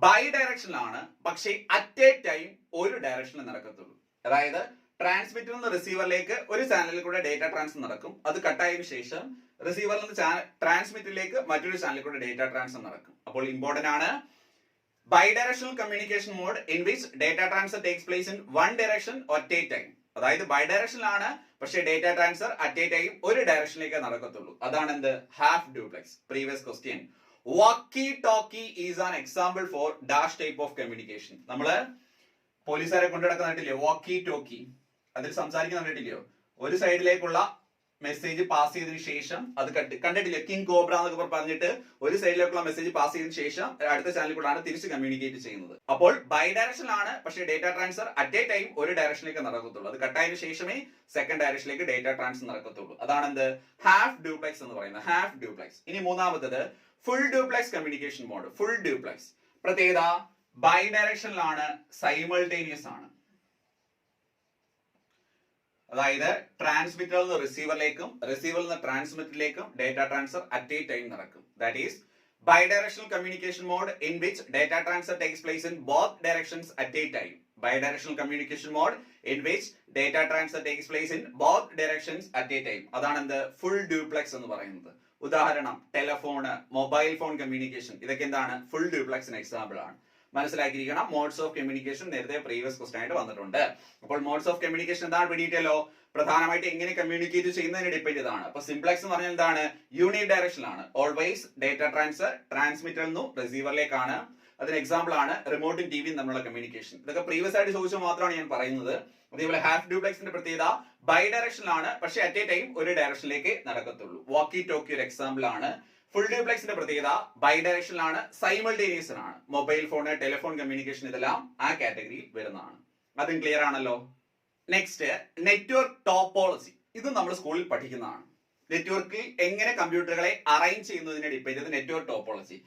ബൈ ഡയറക്ഷനിലാണ്, പക്ഷേ അറ്റ് എ ടൈം ഒരു ഡയറക്ഷനിൽ നടക്കത്തുള്ളൂ. അതായത് ട്രാൻസ്മിറ്ററിൽ നിന്ന് റിസീവറിലേക്ക് ഒരു ചാനലിൽ കൂടെ ഡേറ്റ ട്രാൻസ്ഫർ നടക്കും. അത് കട്ടായതിനു ശേഷം റിസീവറിൽ നിന്ന് ട്രാൻസ്മിറ്ററിലേക്ക് മറ്റൊരു ചാനലിൽ കൂടെ ഡേറ്റ ട്രാൻസ്ഫർ നടക്കും. അപ്പോൾ ഇമ്പോർട്ടന്റ് ആണ്. Bidirectional communication mode in which data transfer takes place in one direction at a time. അതായത് ബൈഡയറക്ഷനിലാണ്, പക്ഷേ data transfer at a time ഒരു ഡയറക്ഷനിലേക്ക് നടക്കത്തുള്ളൂ. അതാണ് എന്ത്? Half duplex. Previous question: walkie talkie is an example for dash type of communication. നമ്മള് പോലീസുകാരെ കൊണ്ടുനടക്കുന്ന കണ്ടില്ലയോ? വാക്കി ടോക്കി. അതിൽ സംസാരിക്കുന്ന കണ്ടിട്ടില്ലയോ? ഒരു സൈഡിലേക്കുള്ള മെസ്സേജ് പാസ് ചെയ്തതിനു ശേഷം അത് കണ്ടിട്ടില്ല, കിങ് കോബ്ര എന്നൊക്കെ പറഞ്ഞിട്ട് ഒരു സൈഡിലേക്കുള്ള മെസ്സേജ് പാസ് ചെയ്തതിനു ശേഷം അടുത്ത ചാനലിൽ കൂടാണ് തിരിച്ച് കമ്മ്യൂണിക്കേറ്റ് ചെയ്യുന്നത്. അപ്പോൾ ബൈ ഡയറക്ഷനിലാണ്, പക്ഷേ data transfer at a time ഒരു ഡയറക്ഷനിലേക്ക് നടക്കത്തുള്ളൂ. അത് കട്ടായതിനു ശേഷമേ സെക്കൻഡ് ഡയറക്ഷനിലേക്ക് ഡേറ്റ ട്രാൻസ്ഫർ നടക്കത്തുള്ളൂ. അതാണ് എന്ത്? ഹാഫ് ഡ്യൂപ്ലെക്സ് എന്ന് പറയുന്നത്. Half duplex. ഇനി മൂന്നാമത്തത് full duplex communication mode. Full duplex. പ്രത്യേകത, ബൈ ഡയറക്ഷനിലാണ്, സൈമൾട്ടേനിയസ് ആണ്. അതായത് ട്രാൻസ്മിറ്ററിൽ നിന്ന് റിസീവറിലേക്കും റിസീവറിൽ നിന്ന് ട്രാൻസ്മിറ്ററിലേക്കും data transfer at a time നടക്കും. That is bidirectional communication mode in which data transfer takes place in both directions at a time. Bidirectional communication mode in which data transfer takes place in both directions at a time. അതാണ് എന്ത് full duplex എന്ന് പറയുന്നത്. ഉദാഹരണം telephone, mobile phone communication, ഇതൊക്കെ എന്താണ് full ഡ്യൂപ്ലെക്സിന് example ആണ്. മനസ്സിലാക്കിയിരിക്കണം. Modes of communication നേരത്തെ പ്രീവിയസ് ക്വസ്റ്റൻ ആയിട്ട് വന്നിട്ടുണ്ട്. അപ്പോൾ മോഡ്സ് ഓഫ് കമ്മ്യൂണിക്കേഷൻ എന്താണ് പിടിയിട്ടല്ലോ, പ്രധാനമായിട്ട് എങ്ങനെ കമ്മ്യൂണിക്കേറ്റ് ചെയ്യുന്നതിന് ഡിപ്പെൻഡ് ചെയ്താണ്. അപ്പൊ സിംപ്ലക്സ് എന്ന് പറഞ്ഞാൽ എന്താണ്, യൂണി ഡയറക്ഷനിലാണ്. ഓൾവേസ് ഡേറ്റ ട്രാൻസ്ഫർ ട്രാൻസ്മിറ്ററിൽ നിന്നും റിസീവറിലേക്കാണ്. അതിന് എക്സാമ്പിൾ ആണ് റിമോട്ടും ടിവിയും തമ്മിലുള്ള കമ്മ്യൂണിക്കേഷൻ. ഇതൊക്കെ പ്രീവിയസ് ആയിട്ട് ചോദിച്ചാൽ മാത്രമാണ് ഞാൻ പറയുന്നത്. അതേപോലെ ഹാഫ് ഡ്യൂപ്ലെക്സിന്റെ പ്രത്യേകത ബൈ ഡയറക്ഷനിലാണ്, പക്ഷേ അറ്റ് എ ടൈം ഒരു ഡയറക്ഷനിലേക്ക് നടക്കത്തുള്ളൂ. വാക്കി ടോക്കി ഒരു എക്സാമ്പിൾ ആണ്. ഫുൾ ഡ്യൂപ്ലെക്സിന്റെ പ്രത്യേകത ബൈ ഡയറക്ഷനിലാണ്, സൈമൾട്ടേനിയസ് ആണ്. മൊബൈൽ ഫോണ്, ടെലിഫോൺ കമ്മ്യൂണിക്കേഷൻ ഇതെല്ലാം ആ കാറ്റഗറിയിൽ വരുന്നതാണ്. അതും ക്ലിയർ ആണല്ലോ. Next network topology. ഇത് നമ്മൾ സ്കൂളിൽ പഠിക്കുന്നതാണ്. നെറ്റ്വർക്കിൽ എങ്ങനെ കമ്പ്യൂട്ടറുകളെ അറേഞ്ച് ചെയ്യുന്നതിനെ ഡിപ്പെൻഡ് ചെയ്ത് network topology.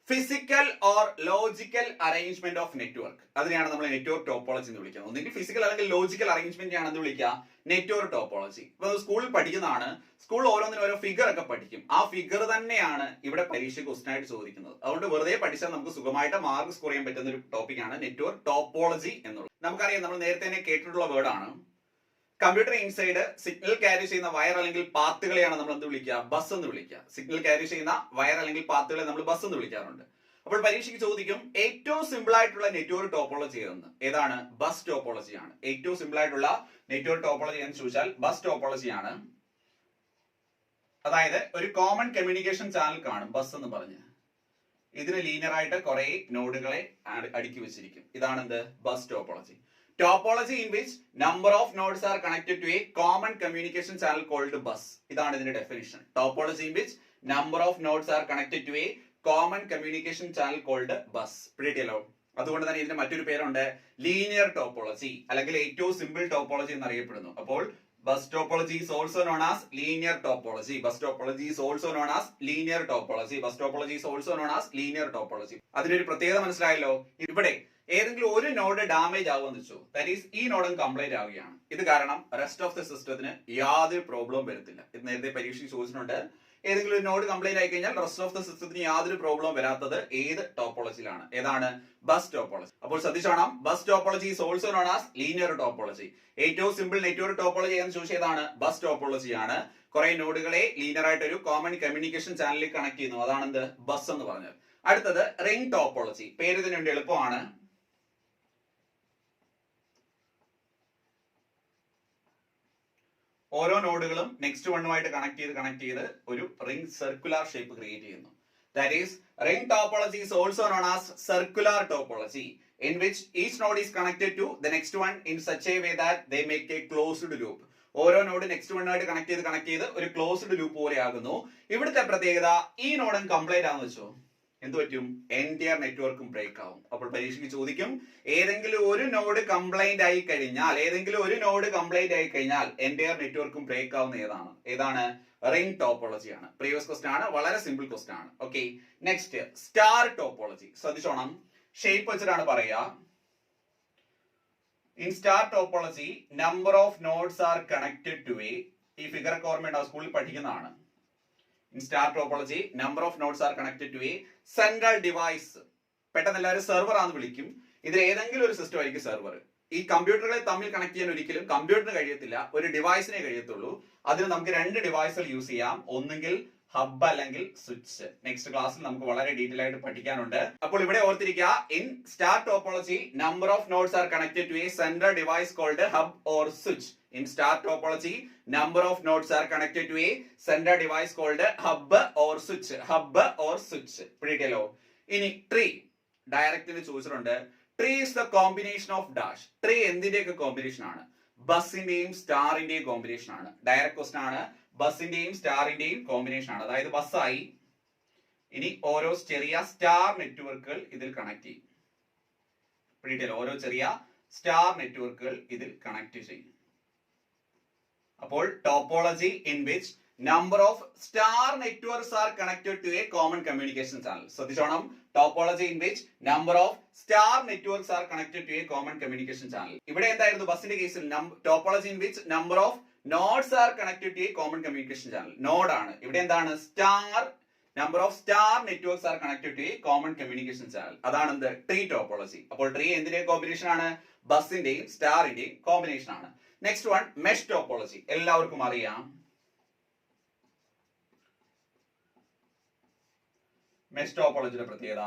Physical or logical arrangement of network, അതിനെയാണ് നമ്മൾ നെറ്റ്വർക്ക് ടോപ്പോളജി എന്ന് വിളിക്കുന്നത്. ഒന്നെങ്കിൽ ഫിസിക്കൽ അല്ലെങ്കിൽ ലോജിക്കൽ അറേഞ്ച്മെന്റ് ആണെന്ന് വിളിക്കുക നെറ്റ്വർക്ക് ടോപ്പോളജി. ഇപ്പൊ സ്കൂളിൽ പഠിക്കുന്നതാണ്. സ്കൂളിൽ ഓരോന്നിനും ഓരോ ഫിഗർ ഒക്കെ പഠിക്കും. ആ ഫിഗർ തന്നെയാണ് ഇവിടെ പരീക്ഷ ക്വസ്റ്റൻ ആയിട്ട് ചോദിക്കുന്നത്. അതുകൊണ്ട് വെറുതെ പഠിച്ചാൽ നമുക്ക് സുഖമായിട്ട് മാർക്ക് സ്കോർ ചെയ്യാൻ പറ്റുന്ന ഒരു ടോപ്പിക്കാണ് നെറ്റ്വർക്ക് ടോപ്പോളജി എന്നുള്ളത്. നമുക്കറിയാം, നമ്മൾ നേരത്തെ തന്നെ കേട്ടിട്ടുള്ള വേർഡാണ്. കമ്പ്യൂട്ടർ ഇൻസൈഡ് സിഗ്നൽ ക്യാരി ചെയ്യുന്ന വയർ അല്ലെങ്കിൽ പാത്തുകളെയാണ് നമ്മൾ എന്ത് വിളിക്കുക, ബസ് എന്ന് വിളിക്കുക. സിഗ്നൽ ക്യാരി ചെയ്യുന്ന വയർ അല്ലെങ്കിൽ പാത്തുകളെ നമ്മൾ ബസ് എന്ന് വിളിക്കാറുണ്ട്. അപ്പോൾ പരീക്ഷയ്ക്ക് ചോദിക്കും ഏറ്റവും സിമ്പിൾ ആയിട്ടുള്ള നെറ്റ്വർക്ക് ടോപ്പോളജി ഏതാണ്? ബസ് ടോപ്പോളജി ആണ്. ഏറ്റവും സിമ്പിൾ ആയിട്ടുള്ള നെറ്റ്വർക്ക് ടോപ്പോളജി എന്ന് ചോദിച്ചാൽ ബസ് ടോപ്പോളജി ആണ്. അതായത് ഒരു കോമൺ കമ്മ്യൂണിക്കേഷൻ ചാനൽ കാണും ബസ് എന്ന് പറഞ്ഞ്. ഇതിന് ലീനിയർ ആയിട്ട് കുറെ നോഡുകളെ അടുക്കി വെച്ചിരിക്കും. ഇതാണ് എന്ത് bus topology. Topology in which number of nodes are connected to a common communication channel called bus. ഇതാണ് ഇതിന്റെ definition. Topology in which number of nodes are connected to a common communication channel called bus. പിടികിട്ടിയല്ലോ. അതുകൊണ്ട് തന്നെ ഇതിന് മറ്റൊരു പേരുണ്ട് linear topology, അല്ലെങ്കിൽ ഏറ്റവും simple topology എന്നറിയപ്പെടുന്നു. അപ്പോൾ bus topology is also known as linear topology. Bus topology is also known as linear topology. Bus topology is also known as linear topology. അതിനൊരു പ്രത്യേകത മനസ്സിലായല്ലോ. ഇവിടെ ഏതെങ്കിലും ഒരു നോഡ് ഡാമേജ് ആവുമെന്ന് വെച്ചു, ദാറ്റ് ഈസ് ഈ നോഡും കംപ്ലൈന്റ് ആവുകയാണ്. ഇത് കാരണം റെസ്റ്റ് ഓഫ് ദ സിസ്റ്റത്തിന് യാതൊരു പ്രോബ്ലവും വരത്തില്ല. ഇത് നേരത്തെ പരീക്ഷയ്ക്ക് ചോദിച്ചിട്ടുണ്ട്. ഏതെങ്കിലും ഒരു നോഡ് കംപ്ലൈന്റ് ആയി കഴിഞ്ഞാൽ റെസ്റ്റ് ഓഫ് ദ സിസ്റ്റത്തിന് യാതൊരു പ്രോബ്ലവും വരാത്തത് ഏത് ടോപ്പോളജിയിലാണ്? ഏതാണ്? Bus topology. അപ്പോൾ ശ്രദ്ധിച്ചോണം, bus topology is also known as linear topology. ഏറ്റവും സിമ്പിൾ നെറ്റ്വർക്ക് ടോപ്പോളജി എന്ന് ചോദിച്ചാൽ ഏതാണ്? ബസ് ടോപ്പോളജി ആണ്. കുറെ നോഡുകളെ ലീനിയർ ആയിട്ട് ഒരു കോമൺ കമ്മ്യൂണിക്കേഷൻ ചാനലിൽ കണക്ട് ചെയ്യുന്നു. അതാണ് എന്ത് ബസ് എന്ന് പറഞ്ഞത്. അടുത്തത് റിംഗ് ടോപ്പോളജി. പേര് ഇതിന് വേണ്ടി എളുപ്പമാണ്. ഓരോ നോഡുകളും നെക്സ്റ്റ് വണ്ണുമായിട്ട് കണക്ട് ചെയ്ത് ഒരു റിംഗ് സർക്കുലർ ഷേപ്പ് ക്രിയേറ്റ് ചെയ്യുന്നു. That is, ring topology is also known as circular topology, in which each node is connected to the next one in such a way that they make a closed loop. ഓരോ node next വണ്ണുമായിട്ട് connect ചെയ്ത് ഒരു closed loop പോലെ ആകുന്നു. ഇവിടുത്തെ പ്രത്യേകത, ഈ നോഡും കംപ്ലൈന്റ് ആണെന്ന് വെച്ചോ, എന്ത് പറ്റും? എൻറ്റയർ നെറ്റ്വർക്കും ബ്രേക്ക് ആവും. അപ്പോൾ പരീക്ഷയ്ക്ക് ചോദിക്കും ഏതെങ്കിലും ഒരു നോഡ് കംപ്ലൈന്റ് ആയി കഴിഞ്ഞാൽ എൻറ്റയർ നെറ്റ്വർക്കും ബ്രേക്ക് ആവുന്ന ഏതാണ്? റിംഗ് ടോപ്പോളജി ആണ്. പ്രീവിയസ് ക്വസ്റ്റൻ ആണ്, വളരെ സിമ്പിൾ ക്വസ്റ്റൻ ആണ്. Okay, next star topology. ശ്രദ്ധിച്ചോണം, ഷേപ്പ് വെച്ചിട്ടാണ് പറയാ. In star topology number of nodes are connected to a, ഈ ഫിഗർ ഒക്കെ ഓർമ്മയുണ്ടാവും, സ്കൂളിൽ പഠിക്കുന്നതാണ്. In star topology, number of nodes are connected to a central device. പെട്ടെന്ന് എല്ലാവരും സെർവർ ആണെന്ന് വിളിക്കും. ഇതിൽ ഏതെങ്കിലും ഒരു സിസ്റ്റം ആയിരിക്കും സെർവർ. ഈ കമ്പ്യൂട്ടറുകളെ തമ്മിൽ കണക്ട് ചെയ്യാൻ ഒരിക്കലും കമ്പ്യൂട്ടറിന് കഴിയത്തില്ല, ഒരു ഡിവൈസിനെ കഴിയത്തുള്ളൂ. അതിന് നമുക്ക് രണ്ട് ഡിവൈസുകൾ യൂസ് ചെയ്യാം, ഒന്നുകിൽ ഹബ് അല്ലെങ്കിൽ സ്വിച്ച്. നെക്സ്റ്റ് ക്ലാസ്സിൽ നമുക്ക് വളരെ ഡീറ്റെയിൽ ആയിട്ട് പഠിക്കാനുണ്ട്. അപ്പോൾ ഇവിടെ ഓർത്തിരിക്കുക, in star topology number of nodes are connected to a central device called hub or switch. In star topology, number of nodes are connected to a central device called hub or switch. Hub or switch. പിടികിട്ടിയല്ലോ. ഇനി tree ഡയറക്റ്റിന് ചോദിച്ചിട്ടുണ്ട്. Tree is the combination of dash. Tree എന്തിന്റെയൊക്കെ combination ആണ്? ബസിന്റെയും സ്റ്റാറിന്റെയും combination ആണ്. Direct question ആണ്. ബസിന്റെയും സ്റ്റാറിന്റെയും കോമ്പിനേഷൻ ആണ്. അതായത് ബസ്സായി, ഇനി ഓരോ ചെറിയ സ്റ്റാർ നെറ്റ്വർക്കുകൾ ഇതിൽ കണക്ട് ചെയ്യും. പിടികിട്ടിയല്ലോ, ഓരോ ചെറിയ സ്റ്റാർ നെറ്റ്വർക്കുകൾ ഇതിൽ കണക്ട് ചെയ്യും. അപ്പോൾ topology in which number of star networks are connected to a common communication channel. ശ്രദ്ധിച്ചോണം, topology in which number of star networks are connected to a common communication channel. ഇവിടെ എന്തായിരുന്നു ബസിന്റെ കേസിൽ topology in which number of nodes are connected to a common communication channel. Node ആണ്. ഇവിടെ എന്താണ് star number of star networks are connected to a common communication channel. അതാണ് എന്ത് tree topology. അപ്പോൾ ട്രീ എന്തിന്റെ കോമ്പിനേഷൻ ആണ്? ബസിന്റെയും സ്റ്റാറിന്റെയും കോമ്പിനേഷൻ ആണ്. Next one mesh topology. എല്ലാവർക്കും അറിയാം മെഷ് ടോപ്പോളജിയുടെ പ്രത്യേകത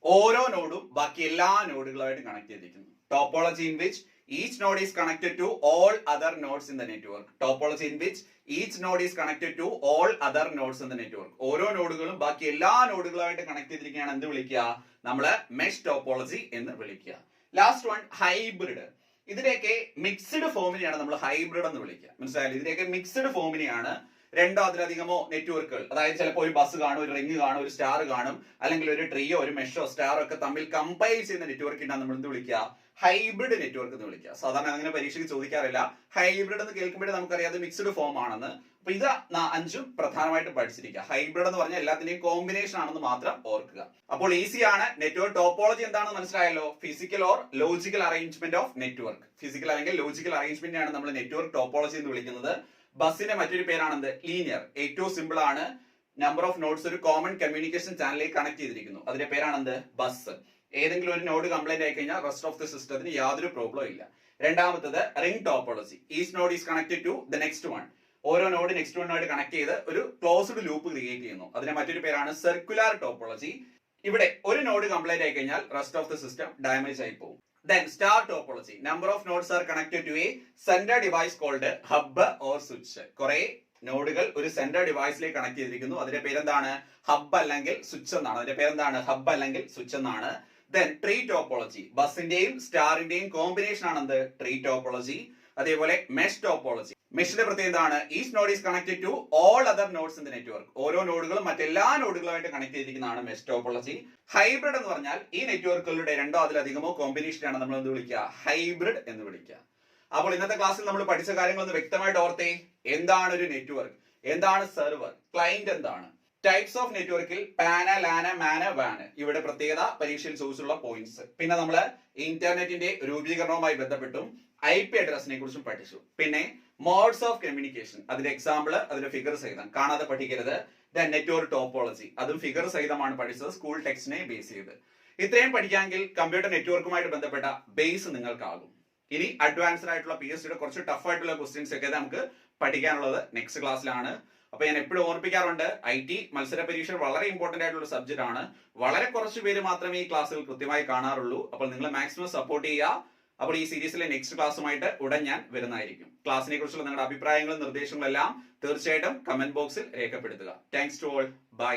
ഓരോ നോഡും ബാക്കി എല്ലാ നോഡുകളുമായിട്ട് കണക്ട് ചെയ്തിരിക്കുന്നു. Topology in which each node is connected to all other nodes in the network. Topology in which each node is connected to all other nodes in the network. ഓരോ നോഡുകളും ബാക്കി എല്ലാ നോഡുകളുമായിട്ട് കണക്ട് ചെയ്തിരിക്കുകയാണ് എന്ത് വിളിക്കുക? നമ്മള് മെഷ് ടോപ്പോളജി എന്ന് വിളിക്കുക. Last one hybrid. ഇതിനെയൊക്കെ മിക്സ്ഡ് ഫോമിനെയാണ് നമ്മൾ ഹൈബ്രിഡ് എന്ന് വിളിക്കുക. മനസ്സിലായാലും ഇതിനെയൊക്കെ മിക്സ്ഡ് ഫോമിനെയാണ് രണ്ടോ അതിലധികമോ നെറ്റ്വർക്കുകൾ, അതായത് ചിലപ്പോൾ ഒരു ബസ് കാണും, ഒരു റിംഗ് കാണും, ഒരു സ്റ്റാർ കാണും, അല്ലെങ്കിൽ ഒരു ട്രീയോ ഒരു മെഷോ സ്റ്റാറോ ഒക്കെ തമ്മിൽ കമ്പൈൽ ചെയ്യുന്ന നെറ്റ്വർക്കിനാണ് നമ്മൾ എന്ത് വിളിക്കുക? ഹൈബ്രിഡ് നെറ്റ്വർക്ക് എന്ന് വിളിക്കുക. സാധാരണ അങ്ങനെ പരീക്ഷയ്ക്ക് ചോദിക്കാറില്ല. ഹൈബ്രിഡ് എന്ന് കേൾക്കുമ്പോഴേ നമുക്കറിയാം അത് മിക്സ്ഡ് ഫോം ആണെന്ന്. അപ്പൊ ഇത് അഞ്ചും പ്രധാനമായിട്ടും പഠിച്ചിരിക്കുക. ഹൈബ്രിഡ് എന്ന് പറഞ്ഞാൽ എല്ലാത്തിന്റെയും കോമ്പിനേഷൻ ആണെന്ന് മാത്രം ഓർക്കുക. അപ്പോൾ ഈസിയാണ്. നെറ്റ്വർക്ക് ടോപ്പോളജി എന്താണെന്ന് മനസ്സിലായല്ലോ. Physical or logical arrangement of network. Physical അല്ലെങ്കിൽ ലോജിക്കൽ അറേഞ്ച്മെന്റ് ആണ് നമ്മൾ നെറ്റ്വർക്ക് ടോപ്പോളജി എന്ന് വിളിക്കുന്നത്. ബസിന്റെ മറ്റൊരു പേരാണെന്ത്? ലീനിയർ. ഏറ്റവും സിമ്പിൾ ആണ്. നമ്പർ ഓഫ് നോഡ്സ് ഒരു കോമൺ കമ്മ്യൂണിക്കേഷൻ ചാനലിലേക്ക് കണക്ട് ചെയ്തിരിക്കുന്നു. അതിന്റെ പേരാണെന്ത്? ബസ്. ഏതെങ്കിലും ഒരു നോഡ് കംപ്ലൈന്റ് ആയി കഴിഞ്ഞാൽ റെസ്റ്റ് ഓഫ് ദി സിസ്റ്റത്തിന് യാതൊരു പ്രോബ്ലം ഇല്ല. രണ്ടാമത്തത് ring topology. Each node is connected to the next one. ഓരോ നോഡ് നെക്സ്റ്റ് വണ്ണുമായിട്ട് കണക്ട് ചെയ്ത് ഒരു ക്ലോസ്ഡ് ലൂപ്പ് ക്രിയേറ്റ് ചെയ്യുന്നു. അതിന്റെ മറ്റൊരു പേരാണ് സർക്കുലർ ടോപ്പോളജി. ഇവിടെ ഒരു നോഡ് കംപ്ലൈന്റ് ആയി കഴിഞ്ഞാൽ rest of the system damage ആയി പോകും. Then star topology. Number of nodes are connected to a center device called hub or switch. കുറെ നോഡുകൾ ഒരു സെന്റർ ഡിവൈസിലേക്ക് കണക്ട് ചെയ്തിരിക്കുന്നു. അതിന്റെ പേരെന്താണ്? ഹബ് അല്ലെങ്കിൽ സ്വിച്ച് എന്നാണ്. അതിന്റെ പേരെന്താണ്? ഹബ് അല്ലെങ്കിൽ സ്വിച്ച് എന്നാണ്. Then tree topology. ബസിന്റെയും സ്റ്റാറിന്റെയും കോമ്പിനേഷൻ ആണ് എന്ത്? Tree topology. അതേപോലെ മെഷ് ടോപ്പോളജി. മെഷിന്റെ പ്രത്യേകത എന്താണ്? Each node is connected to all other nodes in the network. ഓരോ നോഡുകളും മറ്റെല്ലാ നോഡുകളുമായിട്ട് കണക്ട് ചെയ്തിരിക്കുന്നതാണ് മെഷ് ടോപ്പോളജി. ഹൈബ്രിഡ് എന്ന് പറഞ്ഞാൽ ഈ നെറ്റ്വർക്കുകളുടെ രണ്ടോ അതിലധികമോ കോമ്പിനേഷനാണ് നമ്മൾ എന്ത് വിളിക്കുക? ഹൈബ്രിഡ് എന്ന് വിളിക്കുക. അപ്പോൾ ഇന്നത്തെ ക്ലാസ്സിൽ നമ്മൾ പഠിച്ച കാര്യങ്ങളൊന്ന് വ്യക്തമായിട്ട് ഓർത്തേ. എന്താണ് ഒരു നെറ്റ്വർക്ക്? എന്താണ് സെർവർ? ക്ലയന്റ് എന്താണ്? ടൈപ്സ് ഓഫ് നെറ്റ്വർക്കിൽ പാന, ലാന, മാന, വാന. ഇവിടെ പ്രത്യേകത പരീക്ഷയിൽ ചോദിച്ചുള്ള പോയിന്റ്സ്. പിന്നെ നമ്മൾ ഇന്റർനെറ്റിന്റെ രൂപീകരണവുമായി ബന്ധപ്പെട്ടും IP അഡ്രസിനെ കുറിച്ചും പഠിച്ചു. പിന്നെ മോഡ്സ് ഓഫ് കമ്മ്യൂണിക്കേഷൻ, അതിന്റെ എക്സാമ്പിൾ, അതിന്റെ ഫിഗർ സഹിതം കാണാതെ പഠിക്കരുത്. നെറ്റ്വർക്ക് ടോപ്പോളജി, അതും ഫിഗർ സഹിതമാണ് പഠിച്ചത്, സ്കൂൾ ടെക്സ്റ്റിനെ ബേസ് ചെയ്ത്. ഇത്രയും പഠിക്കാമെങ്കിൽ കമ്പ്യൂട്ടർ നെറ്റ്വർക്കുമായിട്ട് ബന്ധപ്പെട്ട ബേസ് നിങ്ങൾക്കാകും. ഇനി അഡ്വാൻസ്ഡ് ആയിട്ടുള്ള PSCയുടെ കുറച്ച് ടഫ് ആയിട്ടുള്ള ക്വസ്റ്റ്യൻസ് ഒക്കെ നമുക്ക് പഠിക്കാനുള്ളത് നെക്സ്റ്റ് ക്ലാസ്സിലാണ്. അപ്പൊ ഞാൻ എപ്പോഴും ഓർപ്പിക്കാറുണ്ട്, IT മത്സര പരീക്ഷ വളരെ ഇമ്പോർട്ടന്റ് ആയിട്ടുള്ള സബ്ജക്റ്റ് ആണ്. വളരെ കുറച്ച് പേര് മാത്രമേ ഈ ക്ലാസ്സുകൾ കൃത്യമായി കാണാറുള്ളൂ. അപ്പോൾ നിങ്ങൾ മാക്സിമം സപ്പോർട്ട് ചെയ്യുക. അപ്പോൾ ഈ സീരീസിലെ നെക്സ്റ്റ് ക്ലാസ്സുമായിട്ട് ഉടൻ ഞാൻ വരുന്നതായിരിക്കും. ക്ലാസ്സിനെ കുറിച്ചുള്ള നിങ്ങളുടെ അഭിപ്രായങ്ങളും നിർദ്ദേശങ്ങളും എല്ലാം തീർച്ചയായിട്ടും കമന്റ് ബോക്സിൽ രേഖപ്പെടുത്തുക. Thanks to all. ബൈ.